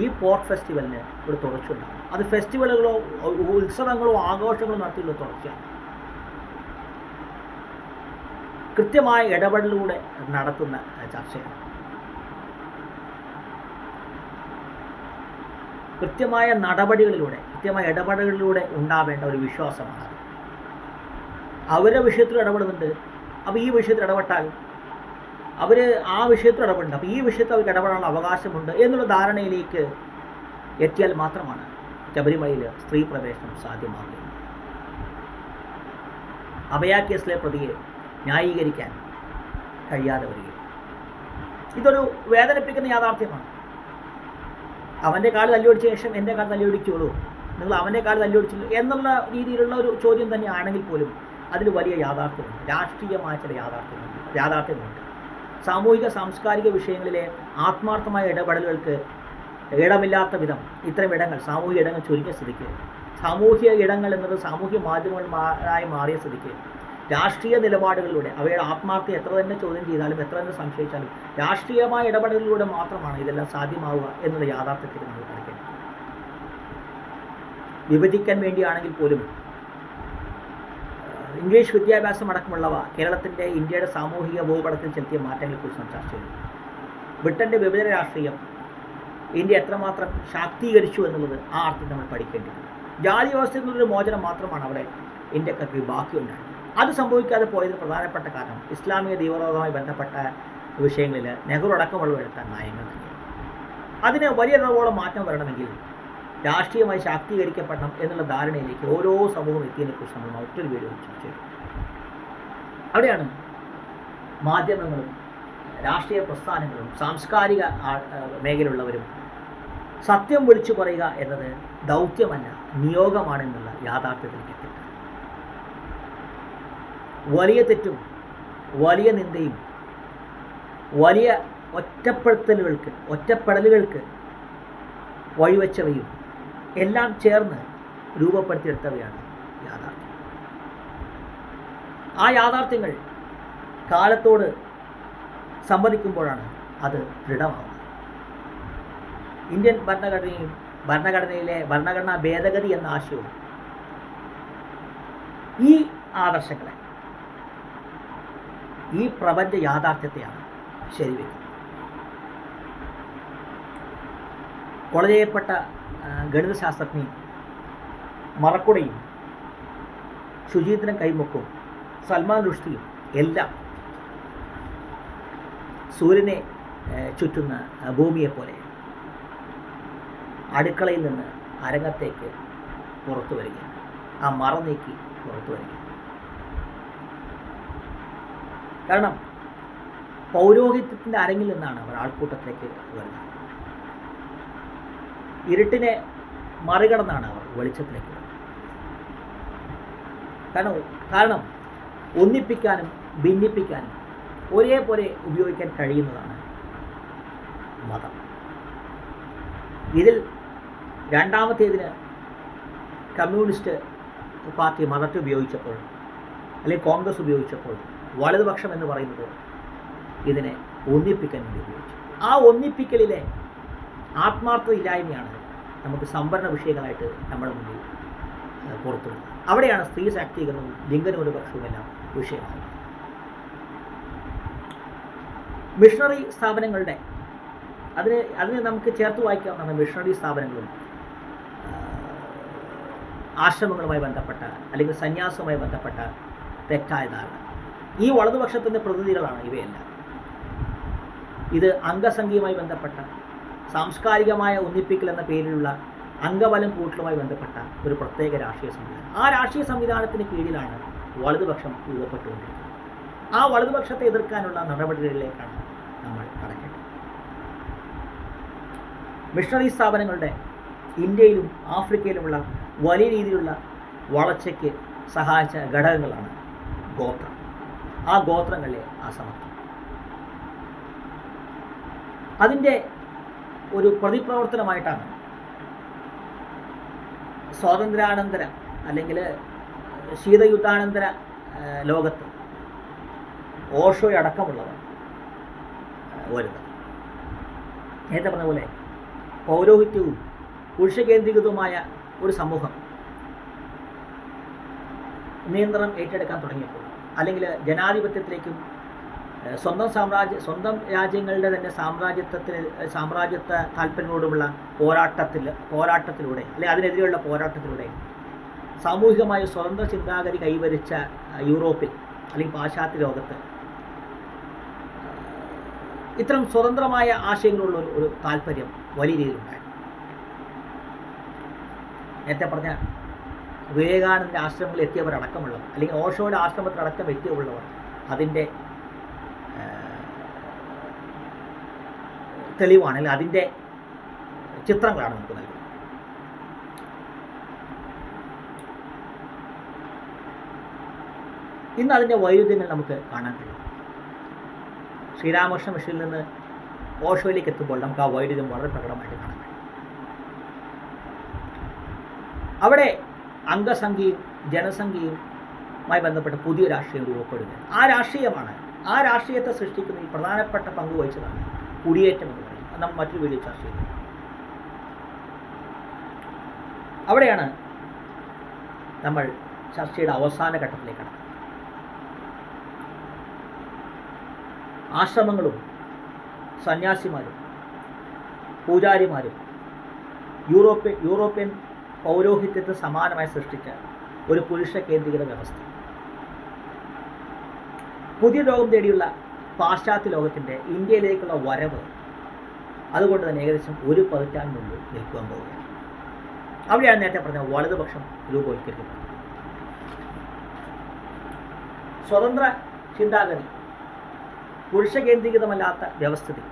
ഈ പോപ്പ് ഫെസ്റ്റിവലിന് ഒരു തുടർച്ചയുണ്ടാകും. അത് ഫെസ്റ്റിവലുകളോ ഉത്സവങ്ങളോ ആഘോഷങ്ങളോ നടത്തിയുള്ള തുടർച്ചയാണ്. കൃത്യമായ ഇടപെടലിലൂടെ നടത്തുന്ന ചർച്ചയാണ്. കൃത്യമായ നടപടികളിലൂടെ, കൃത്യമായ ഇടപെടലുകളിലൂടെ ഉണ്ടാവേണ്ട ഒരു വിശ്വാസമാണ്. അവരുടെ വിഷയത്തിൽ ഇടപെടുന്നുണ്ട്, അപ്പോൾ ഈ വിഷയത്തിൽ ഇടപെട്ടാൽ അവർ ആ വിഷയത്തിൽ ഇടപെടുന്നുണ്ട്, അപ്പോൾ ഈ വിഷയത്തിൽ അവർക്ക് ഇടപെടാനുള്ള അവകാശമുണ്ട് എന്നുള്ള ധാരണയിലേക്ക് എത്തിയാൽ മാത്രമാണ് ശബരിമലയിൽ സ്ത്രീ പ്രവേശനം സാധ്യമാകുന്നത്. അഭയ കേസിലെ പ്രതിയെ ന്യായീകരിക്കാൻ കഴിയാതെ വരികയും ഇതൊരു വേദനിപ്പിക്കുന്ന യാഥാർത്ഥ്യമാണ്. അവൻ്റെ കാല് തല്ലിയൊടിച്ച ശേഷം എൻ്റെ കാല് തല്ലിയൊടിച്ചോളൂ, നിങ്ങൾ അവൻ്റെ കാല് തല്ലിയൊടിച്ചുള്ളൂ എന്നുള്ള രീതിയിലുള്ള ഒരു ചോദ്യം തന്നെ ആണെങ്കിൽ പോലും അതിൽ വലിയ യാഥാർത്ഥ്യമുണ്ട്, രാഷ്ട്രീയമായ ചില യാഥാർത്ഥ്യമുണ്ട്. സാമൂഹിക സാംസ്കാരിക വിഷയങ്ങളിലെ ആത്മാർത്ഥമായ ഇടപെടലുകൾക്ക് ഇടമില്ലാത്ത വിധം ഇത്തരം ഇടങ്ങൾ, സാമൂഹിക ഇടങ്ങൾ ചുരുങ്ങിയ സ്ഥിതിക്ക്, സാമൂഹിക ഇടങ്ങൾ എന്നത് സാമൂഹ്യ മാധ്യമങ്ങളായി മാറിയ സ്ഥിതിക്ക് രാഷ്ട്രീയ നിലപാടുകളിലൂടെ അവയുടെ ആത്മാർത്ഥത എത്ര തന്നെ ചോദ്യം ചെയ്താലും, എത്ര തന്നെ സംശയിച്ചാലും രാഷ്ട്രീയമായ ഇടപെടലിലൂടെ മാത്രമാണ് ഇതെല്ലാം സാധ്യമാവുക എന്നുള്ള യാഥാർത്ഥ്യത്തിൽ നമ്മൾ പഠിക്കുന്നത്. വിഭജിക്കാൻ വേണ്ടിയാണെങ്കിൽ പോലും ഇംഗ്ലീഷ് വിദ്യാഭ്യാസം അടക്കമുള്ളവ കേരളത്തിൻ്റെ, ഇന്ത്യയുടെ സാമൂഹിക ഭൂപടത്തിൽ ചെലുത്തിയ മാറ്റങ്ങളെക്കുറിച്ച് നാം ചർച്ച ചെയ്തു. ബ്രിട്ടൻ്റെ വിഭജന രാഷ്ട്രീയം ഇന്ത്യ എത്രമാത്രം ശാക്തീകരിച്ചു എന്നുള്ളത് ആ അർത്ഥത്തിൽ നമ്മൾ പഠിക്കേണ്ടിട്ടുണ്ട്. ജാതി വ്യവസ്ഥയിൽ നിന്നൊരു മോചനം മാത്രമാണ് അവിടെ ഇന്ത്യക്കാർക്ക് ബാക്കിയുണ്ടായത്. അത് സംഭവിക്കാതെ പോയതിന് പ്രധാനപ്പെട്ട കാരണം ഇസ്ലാമിക തീവ്രവാദവുമായി ബന്ധപ്പെട്ട വിഷയങ്ങളിൽ നെഹ്റു അടക്കമുള്ളവർ എടുത്ത നയങ്ങൾ തന്നെയാണ്. അതിന് വലിയ അളവോളം മാറ്റം വരണമെങ്കിൽ രാഷ്ട്രീയമായി ശാക്തീകരിക്കപ്പെടണം എന്നുള്ള ധാരണയിലേക്ക് ഓരോ സമൂഹം എത്തിയതിനെക്കുറിച്ച് നമ്മൾ മറ്റൊരു വീഡിയോ ചർച്ച ചെയ്തു. അവിടെയാണ് മാധ്യമങ്ങളും രാഷ്ട്രീയ പ്രസ്ഥാനങ്ങളും സാംസ്കാരിക മേഖലയുള്ളവരും സത്യം വിളിച്ചു പറയുക എന്നത് ദൗത്യമല്ല, നിയോഗമാണെന്നുള്ള യാഥാർത്ഥ്യത്തിലേക്ക് എത്തിയിട്ട് വലിയ തെറ്റും വലിയ നിന്ദയും വലിയ ഒറ്റപ്പെടലുകൾക്ക് വഴിവെച്ചവയും എല്ലാം ചേർന്ന് രൂപപ്പെടുത്തിയെടുത്തവയാണ് യാഥാർത്ഥ്യം. ആ യാഥാർത്ഥ്യങ്ങൾ കാലത്തോട് സംവദിക്കുമ്പോഴാണ് അത് ദൃഢമാവുന്നത്. ഇന്ത്യൻ ഭരണഘടനയിലെ ഭരണഘടനാ ഭേദഗതി എന്ന ആശയവും ഈ ആദർശങ്ങളെ, ഈ പ്രപഞ്ച യാഥാർത്ഥ്യത്തെയാണ് ശരിവെക്കുന്നത്. കൊല ചെയ്യപ്പെട്ട ഗണിതശാസ്ത്രജ്ഞയും മറക്കുടയും ശുചീന്ദ്രൻ കൈമുക്കും സൽമാൻ റുഷ്ദിയും എല്ലാം സൂര്യനെ ചുറ്റുന്ന ഭൂമിയെപ്പോലെ അടുക്കളയിൽ നിന്ന് അരങ്ങത്തേക്ക് പുറത്തു വരികയാണ്. ആ മറ നീക്കി പുറത്തു വരികയാണ്. കാരണം പൗരോഹിത്യത്തിൻ്റെ അരങ്ങിൽ നിന്നാണ് അവർ ആൾക്കൂട്ടത്തിലേക്ക് വരുന്നത്. ഇരുട്ടിനെ മറികടന്നാണ് അവർ വെളിച്ചത്തിലേക്ക് വരുന്നത്. കാരണം ഒന്നിപ്പിക്കാനും ഭിന്നിപ്പിക്കാനും ഒരേപോലെ ഉപയോഗിക്കാൻ കഴിയുന്നതാണ് മതം. ഇതിൽ രണ്ടാമത്തേതിന് കമ്മ്യൂണിസ്റ്റ് പാർട്ടി മതത്തെ ഉപയോഗിച്ചപ്പോൾ, അല്ലെങ്കിൽ കോൺഗ്രസ് ഉപയോഗിച്ചപ്പോൾ, വലതുപക്ഷം എന്ന് പറയുന്നത് ഇതിനെ ഒന്നിപ്പിക്കാൻ വേണ്ടി ഉപയോഗിച്ചു. ആ ഒന്നിപ്പിക്കലിലെ ആത്മാർത്ഥത ഇല്ലായ്മയാണ് നമുക്ക് സംവരണ വിഷയങ്ങളായിട്ട് നമ്മുടെ മുന്നിൽ പുറത്തു വരുന്നത്. അവിടെയാണ് സ്ത്രീ ശാക്തീകരണവും ലിംഗന്യൂനപക്ഷവും എല്ലാം വിഷയമാകുന്നത്. മിഷണറി സ്ഥാപനങ്ങളുടെ അതിന് നമുക്ക് ചേർത്ത് വായിക്കാവുന്ന മിഷണറി സ്ഥാപനങ്ങളും ആശ്രമങ്ങളുമായി ബന്ധപ്പെട്ട അല്ലെങ്കിൽ സന്യാസവുമായി ബന്ധപ്പെട്ട തെറ്റായ ധാരണ. ഈ വലതുപക്ഷത്തിൻ്റെ പ്രതിനിധികളാണ് ഇവയെല്ലാം. ഇത് അംഗസംഖ്യയുമായി ബന്ധപ്പെട്ട സാംസ്കാരികമായ ഒന്നിപ്പിക്കൽ എന്ന പേരിലുള്ള അംഗബലം കൂട്ടലുമായി ബന്ധപ്പെട്ട ഒരു പ്രത്യേക രാഷ്ട്രീയ സംവിധാനം. ആ രാഷ്ട്രീയ സംവിധാനത്തിന് കീഴിലാണ് വലതുപക്ഷം രൂപപ്പെട്ടുകൊണ്ടിരിക്കുന്നത്. ആ വലതുപക്ഷത്തെ എതിർക്കാനുള്ള നടപടികളിലേക്കാണ് നമ്മൾ കടക്കേണ്ടത്. മിഷണറി സ്ഥാപനങ്ങളുടെ ഇന്ത്യയിലും ആഫ്രിക്കയിലുമുള്ള വലിയ രീതിയിലുള്ള വളർച്ചയ്ക്ക് സഹായിച്ച ഘടകങ്ങളാണ് ഗോത്രം. ആ ഗോത്രങ്ങളിലെ അസമത്വം, അതിൻ്റെ ഒരു പ്രതിപ്രവർത്തനമായിട്ടാണ് സ്വാതന്ത്ര്യാനന്തര അല്ലെങ്കിൽ ശീതയുദ്ധാനന്തര ലോകത്ത് ഓഷോയടക്കമുള്ളവർ വരുന്നത്. നേരത്തെ പറഞ്ഞ പോലെ പൗരോഹിത്യവും പുരുഷ കേന്ദ്രീകൃതവുമായ ഒരു സമൂഹം നിയന്ത്രണം ഏറ്റെടുക്കാൻ തുടങ്ങിയപ്പോൾ, അല്ലെങ്കിൽ ജനാധിപത്യത്തിലേക്കും സ്വന്തം രാജ്യങ്ങളുടെ തന്നെ സാമ്രാജ്യത്വ താല്പര്യങ്ങളോടുമുള്ള പോരാട്ടത്തിലൂടെ അല്ലെങ്കിൽ അതിനെതിരെയുള്ള പോരാട്ടത്തിലൂടെ സാമൂഹികമായ സ്വതന്ത്ര ചിന്താഗതി കൈവരിച്ച യൂറോപ്പിൽ അല്ലെങ്കിൽ പാശ്ചാത്യ ലോകത്ത് ഇത്തരം സ്വതന്ത്രമായ ആശയങ്ങളുള്ള ഒരു താല്പര്യം വലിയ രീതിയിലുണ്ടായി. നേരത്തെ പറഞ്ഞ വിവേകാനന്ദൻ്റെ ആശ്രമങ്ങളിൽ എത്തിയവർ അടക്കമുള്ളവർ, അല്ലെങ്കിൽ ഓഷോയുടെ ആശ്രമത്തിലടക്കം എത്തിയുള്ളവർ അതിൻ്റെ തെളിവാണ്, അല്ലെങ്കിൽ അതിൻ്റെ ചിത്രങ്ങളാണ് നമുക്ക് നൽകുന്നത്. ഇന്ന് അതിൻ്റെ വൈരുദ്ധ്യങ്ങൾ നമുക്ക് കാണാൻ കഴിയും. ശ്രീരാമകൃഷ്ണ മിഷനിൽ നിന്ന് ഓഷോയിലേക്ക് എത്തുമ്പോൾ നമുക്ക് ആ വൈരുദ്ധ്യം വളരെ പ്രകടമായിട്ട് കാണാൻ കഴിയും. അവിടെ അംഗസംഖ്യയും ജനസംഖ്യയുമായി ബന്ധപ്പെട്ട പുതിയ രാഷ്ട്രീയം രൂപപ്പെടുകയാണ്. ആ രാഷ്ട്രീയത്തെ സൃഷ്ടിക്കുന്നതിൽ പ്രധാനപ്പെട്ട പങ്ക് വഹിച്ചതാണ് കുടിയേറ്റം എന്ന് പറയും. അത് നമ്മൾ മറ്റൊരു വീഡിയോ ചർച്ച ചെയ്തു. അവിടെയാണ് നമ്മൾ ചർച്ചയുടെ അവസാന ഘട്ടത്തിലേക്ക് കടക്കുന്നത്. ആശ്രമങ്ങളും സന്യാസിമാരും പൂജാരിമാരും യൂറോപ്യൻ പൗരോഹിത്യത്തിന് സമാനമായി സൃഷ്ടിച്ച ഒരു പുരുഷ കേന്ദ്രീകൃത വ്യവസ്ഥ പുതിയ ലോകം തേടിയുള്ള പാശ്ചാത്യ ലോകത്തിൻ്റെ ഇന്ത്യയിലേക്കുള്ള വരവ് അതുകൊണ്ട് തന്നെ ഏകദേശം ഒരു പതിറ്റാണ്ട് മുമ്പ് നിൽക്കുവാൻ പോവുകയാണ്. അവിടെയാണ് നേരത്തെ പറഞ്ഞ വലതുപക്ഷം രൂപവൽക്കരിക്കപ്പെടുന്നത്. സ്വതന്ത്ര ചിന്താഗതി പുരുഷ കേന്ദ്രീകൃതമല്ലാത്ത വ്യവസ്ഥിതി.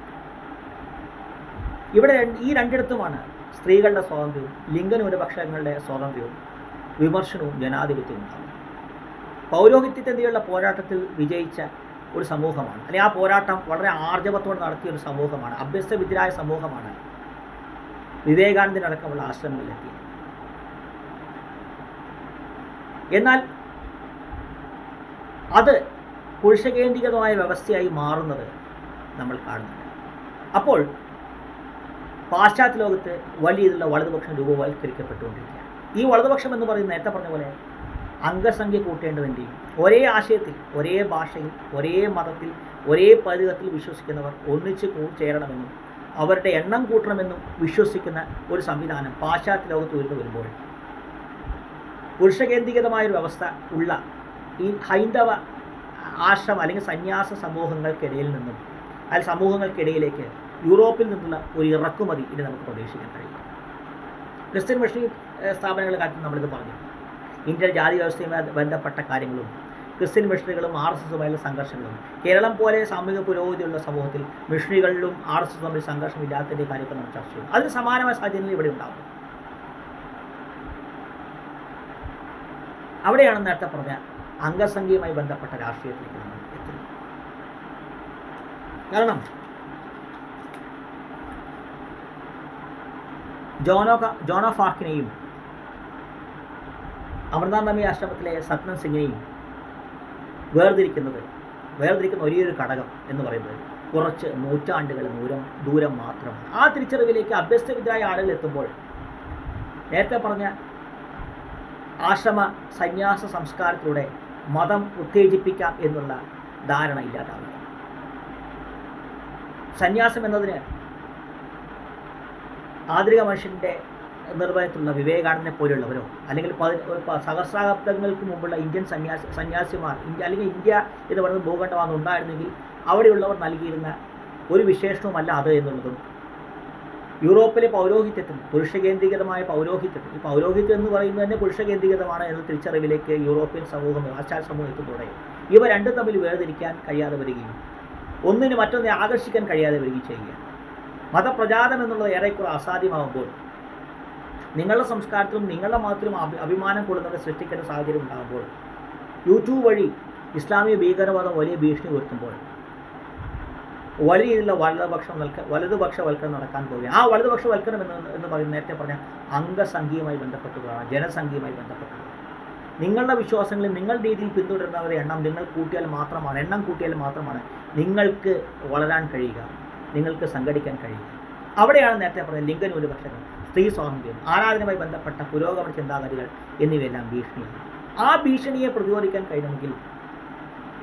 ഇവിടെ ഈ രണ്ടിടത്തുമാണ് സ്ത്രീകളുടെ സ്വാതന്ത്ര്യവും ലിംഗന്യൂനപക്ഷങ്ങളുടെ സ്വാതന്ത്ര്യവും വിമർശനവും ജനാധിപത്യവും ഉണ്ടാകുന്നത്. പൗരോഹിത്യത്തിനെതിരെയുള്ള പോരാട്ടത്തിൽ വിജയിച്ച ഒരു സമൂഹമാണ്, അല്ലെങ്കിൽ ആ പോരാട്ടം വളരെ ആർജവത്തോടെ നടത്തിയ ഒരു സമൂഹമാണ്, അഭ്യസ്തവിദ്യരായ സമൂഹമാണ് വിവേകാനന്ദനടക്കമുള്ള ആശ്രമങ്ങളിലെത്തിയത്. എന്നാൽ അത് പുരുഷ കേന്ദ്രീകൃതമായ വ്യവസ്ഥയായി മാറുന്നത് നമ്മൾ കാണുന്നുണ്ട്. അപ്പോൾ പാശ്ചാത്യ ലോകത്ത് വലിയ രീതിയിലുള്ള വലതുപക്ഷം രൂപവൽക്കരിക്കപ്പെട്ടുകൊണ്ടിരിക്കുകയാണ്. ഈ വലതുപക്ഷം എന്ന് പറയുന്നത് നേരത്തെ പറഞ്ഞ പോലെ അംഗസംഖ്യ കൂട്ടേണ്ടതിൻ്റെയും ഒരേ ആശയത്തിൽ, ഒരേ ഭാഷയിൽ, ഒരേ മതത്തിൽ, ഒരേ പൈതൃകത്തിൽ വിശ്വസിക്കുന്നവർ ഒന്നിച്ച് ചേരണമെന്നും അവരുടെ എണ്ണം കൂട്ടണമെന്നും വിശ്വസിക്കുന്ന ഒരു സംവിധാനം പാശ്ചാത്യ ലോകത്ത് ഉയർന്നു വരുമ്പോൾ പുരുഷ കേന്ദ്രീകൃതമായൊരു വ്യവസ്ഥ ഉള്ള ഈ ഹൈന്ദവ ആശ്രമ അല്ലെങ്കിൽ സന്യാസ സമൂഹങ്ങൾക്കിടയിൽ നിന്നും സമൂഹങ്ങൾക്കിടയിലേക്ക് യൂറോപ്പിൽ നിന്നുള്ള ഒരു ഇറക്കുമതി ഇത് നമുക്ക് പ്രതീക്ഷിക്കാൻ കഴിയും. ക്രിസ്ത്യൻ മിഷണറി സ്ഥാപനങ്ങളുടെ കാര്യത്തിൽ നമ്മളിത് പറഞ്ഞു. ഇന്ത്യൻ ജാതി വ്യവസ്ഥയുമായി ബന്ധപ്പെട്ട കാര്യങ്ങളും ക്രിസ്ത്യൻ മിഷണറികളും RSSുമായുള്ള സംഘർഷങ്ങളും, കേരളം പോലെ സാമൂഹിക പുരോഗതിയുള്ള സമൂഹത്തിൽ മിഷണറികളിലും RSS തമ്മിൽ സംഘർഷമില്ലാത്തതിൻ്റെ കാര്യമൊക്കെ നമ്മൾ ചർച്ച ചെയ്യും. അതിന് സമാനമായ സാഹചര്യങ്ങൾ ഇവിടെ ഉണ്ടാകും. അവിടെയാണ് നേരത്തെ പറഞ്ഞ അംഗസംഖ്യയുമായി ബന്ധപ്പെട്ട രാഷ്ട്രീയത്തിലേക്ക് നമ്മൾ എത്തുന്നത്. കാരണം ജോൺ ഓഫ് ആർക്കിനെയും അമൃതാനന്ദമയി ആശ്രമത്തിലെ സത്നന്ദ് സിംഗിനെയും വേർതിരിക്കുന്ന ഒരേയൊരു ഘടകം എന്ന് പറയുന്നത് കുറച്ച് നൂറ്റാണ്ടുകൾ ദൂരം മാത്രമാണ്. ആ തിരിച്ചറിവിലേക്ക് അഭ്യസ്തവിദ്യരായ ആളുകൾ എത്തുമ്പോൾ നേരത്തെ പറഞ്ഞ ആശ്രമ സന്യാസ സംസ്കാരത്തിലൂടെ മതം ഉത്തേജിപ്പിക്കാം എന്നുള്ള ധാരണ ഇല്ലാതാവുക. സന്യാസം എന്നതിന് ആധുനിക മനുഷ്യൻ്റെ നിർവചനത്തിലുള്ള വിവേകാനന്ദനെ പോലെയുള്ളവരോ അല്ലെങ്കിൽ സഹസ്രാബ്ദങ്ങൾക്ക് മുമ്പുള്ള ഇന്ത്യൻ സന്യാസിമാർ അല്ലെങ്കിൽ ഇന്ത്യ എന്ന് പറയുന്നത് ഭൂഖണ്ഡമാണ് ഉണ്ടായിരുന്നെങ്കിൽ അവിടെയുള്ളവർ നൽകിയിരുന്ന ഒരു വിശേഷണവുമല്ല അത് എന്നുള്ളതും യൂറോപ്പിലെ പൗരോഹിത്യത്തിന്, പുരുഷ കേന്ദ്രീകൃതമായ പൗരോഹിത്യത്തിന്, ഈ പൗരോഹിത്യം എന്ന് പറയുന്നത് തന്നെ പുരുഷ കേന്ദ്രീകൃതമാണ് എന്ന തിരിച്ചറിവിലേക്ക് യൂറോപ്യൻ സമൂഹം, പാശ്ചാത്യ സമൂഹം എത്തുന്നതോടെ ഇവ രണ്ടും തമ്മിൽ വേർതിരിക്കാൻ കഴിയാതെ വരികയും ഒന്നിന് മറ്റൊന്നിനെ ആകർഷിക്കാൻ കഴിയാതെ വരികയും ചെയ്യുകയാണ്. മതപ്രചാരം എന്നുള്ളത് ഏറെക്കുറെ അസാധ്യമാകുമ്പോൾ നിങ്ങളുടെ സംസ്കാരത്തിലും നിങ്ങളുടെ മതത്തിലും അഭിമാനം കൊള്ളുന്നവരെ സൃഷ്ടിക്കേണ്ട സാഹചര്യം ഉണ്ടാകുമ്പോൾ യൂട്യൂബ് വഴി ഇസ്ലാമിക ഭീകരവാദം വലിയ ഭീഷണി ഉയർത്തുമ്പോൾ വലിയ രീതിയിലുള്ള വലതുപക്ഷവൽക്കരണം നടക്കാൻ പോവുകയാണ്. ആ വലതുപക്ഷവൽക്കരണം എന്ന് പറയുന്നത് നേരത്തെ പറഞ്ഞ അംഗസംഖ്യയുമായി ബന്ധപ്പെട്ടതാണ്, ജനസംഖ്യയുമായി ബന്ധപ്പെട്ടതാണ്. നിങ്ങളുടെ വിശ്വാസങ്ങളിൽ നിങ്ങൾ രീതിയിൽ പിന്തുടരുന്നവരുടെ എണ്ണം എണ്ണം കൂട്ടിയാൽ മാത്രമാണ് നിങ്ങൾക്ക് വളരാൻ കഴിയുക, നിങ്ങൾക്ക് സംഘടിക്കാൻ കഴിയുക. അവിടെയാണ് നേരത്തെ പറഞ്ഞ ലിംഗന്യൂനപക്ഷങ്ങൾ, സ്ത്രീ സ്വാതന്ത്ര്യം, ആരാധനയുമായി ബന്ധപ്പെട്ട പുരോഗമന ചിന്താഗതികൾ എന്നിവയെല്ലാം ഭീഷണിയാണ്. ആ ഭീഷണിയെ പ്രതിരോധിക്കാൻ കഴിയണമെങ്കിൽ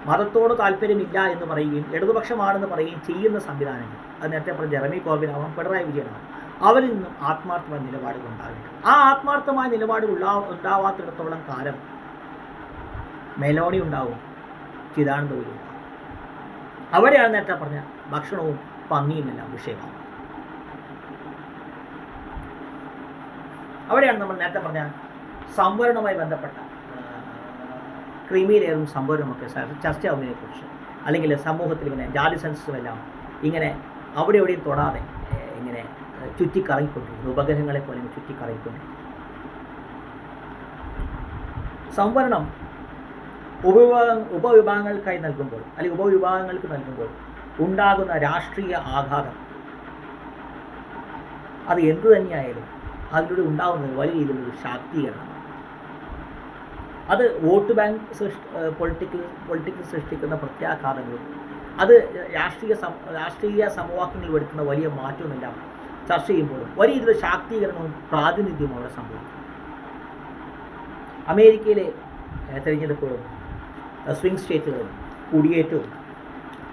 മതത്തോട് താല്പര്യമില്ല എന്ന് പറയുകയും ഇടതുപക്ഷമാണെന്ന് പറയുകയും ചെയ്യുന്ന സംവിധാനങ്ങൾ, അത് നേരത്തെ പറഞ്ഞ ജെറമി കോർബിനാവാം, പിണറായി വിജയനാവാം, അവരിൽ നിന്നും ആത്മാർത്ഥമായ നിലപാടുകൾ ഉണ്ടാകേണ്ടത്. ആ ആത്മാർത്ഥമായ നിലപാടുകൾ ഉണ്ടാവാത്തിടത്തോളം കാലം മെലോണി ഉണ്ടാവും, ചിദാനന്ദപുരി ഉണ്ടാവും. അവിടെയാണ് നേരത്തെ പറഞ്ഞ ഭക്ഷണവും പന്നിയുമെല്ലാം വിഷയമാകും. അവിടെയാണ് നമ്മൾ നേരത്തെ പറഞ്ഞ സംവരണവുമായി ബന്ധപ്പെട്ട ക്രീമി ലെയറും സംവരണമൊക്കെ ചർച്ചയാവുന്നതിനെക്കുറിച്ച്, അല്ലെങ്കിൽ സമൂഹത്തിൽ ഇങ്ങനെ ജാതി സെൻസസുമെല്ലാം ഇങ്ങനെ അവിടെ എവിടെയും തൊടാതെ ഇങ്ങനെ ചുറ്റിക്കറങ്ങിക്കൊണ്ടിരിക്കുന്നു, ഉപഗ്രഹങ്ങളെ പോലെ ചുറ്റിക്കറങ്ങിക്കൊണ്ടിരിക്കുന്നു. സംവരണം ഉപവിഭാഗങ്ങൾക്കായി നൽകുമ്പോൾ അല്ലെങ്കിൽ ഉപവിഭാഗങ്ങൾക്ക് നൽകുമ്പോൾ ഉണ്ടാകുന്ന രാഷ്ട്രീയ ആഘാതം അത് എന്തു തന്നെയായാലും അതിലൂടെ ഉണ്ടാകുന്നത് വലിയ രീതിയിലൊരു ശാക്തീകരണമാണ്. അത് വോട്ട് ബാങ്ക് പൊളിറ്റിക്സ് സൃഷ്ടിക്കുന്ന പ്രത്യാഘാതങ്ങളും അത് രാഷ്ട്രീയ സമവാക്യങ്ങൾ വരുത്തുന്ന വലിയ മാറ്റവുമെല്ലാം ചർച്ച ചെയ്യുമ്പോഴും വലിയ രീതിയിലുള്ള ശാക്തീകരണവും പ്രാതിനിധ്യവും അവിടെ സംഭവിക്കും. അമേരിക്കയിലെ തെരഞ്ഞെടുപ്പുകളും സ്വിംഗ് സ്റ്റേറ്റുകളും കുടിയേറ്റവും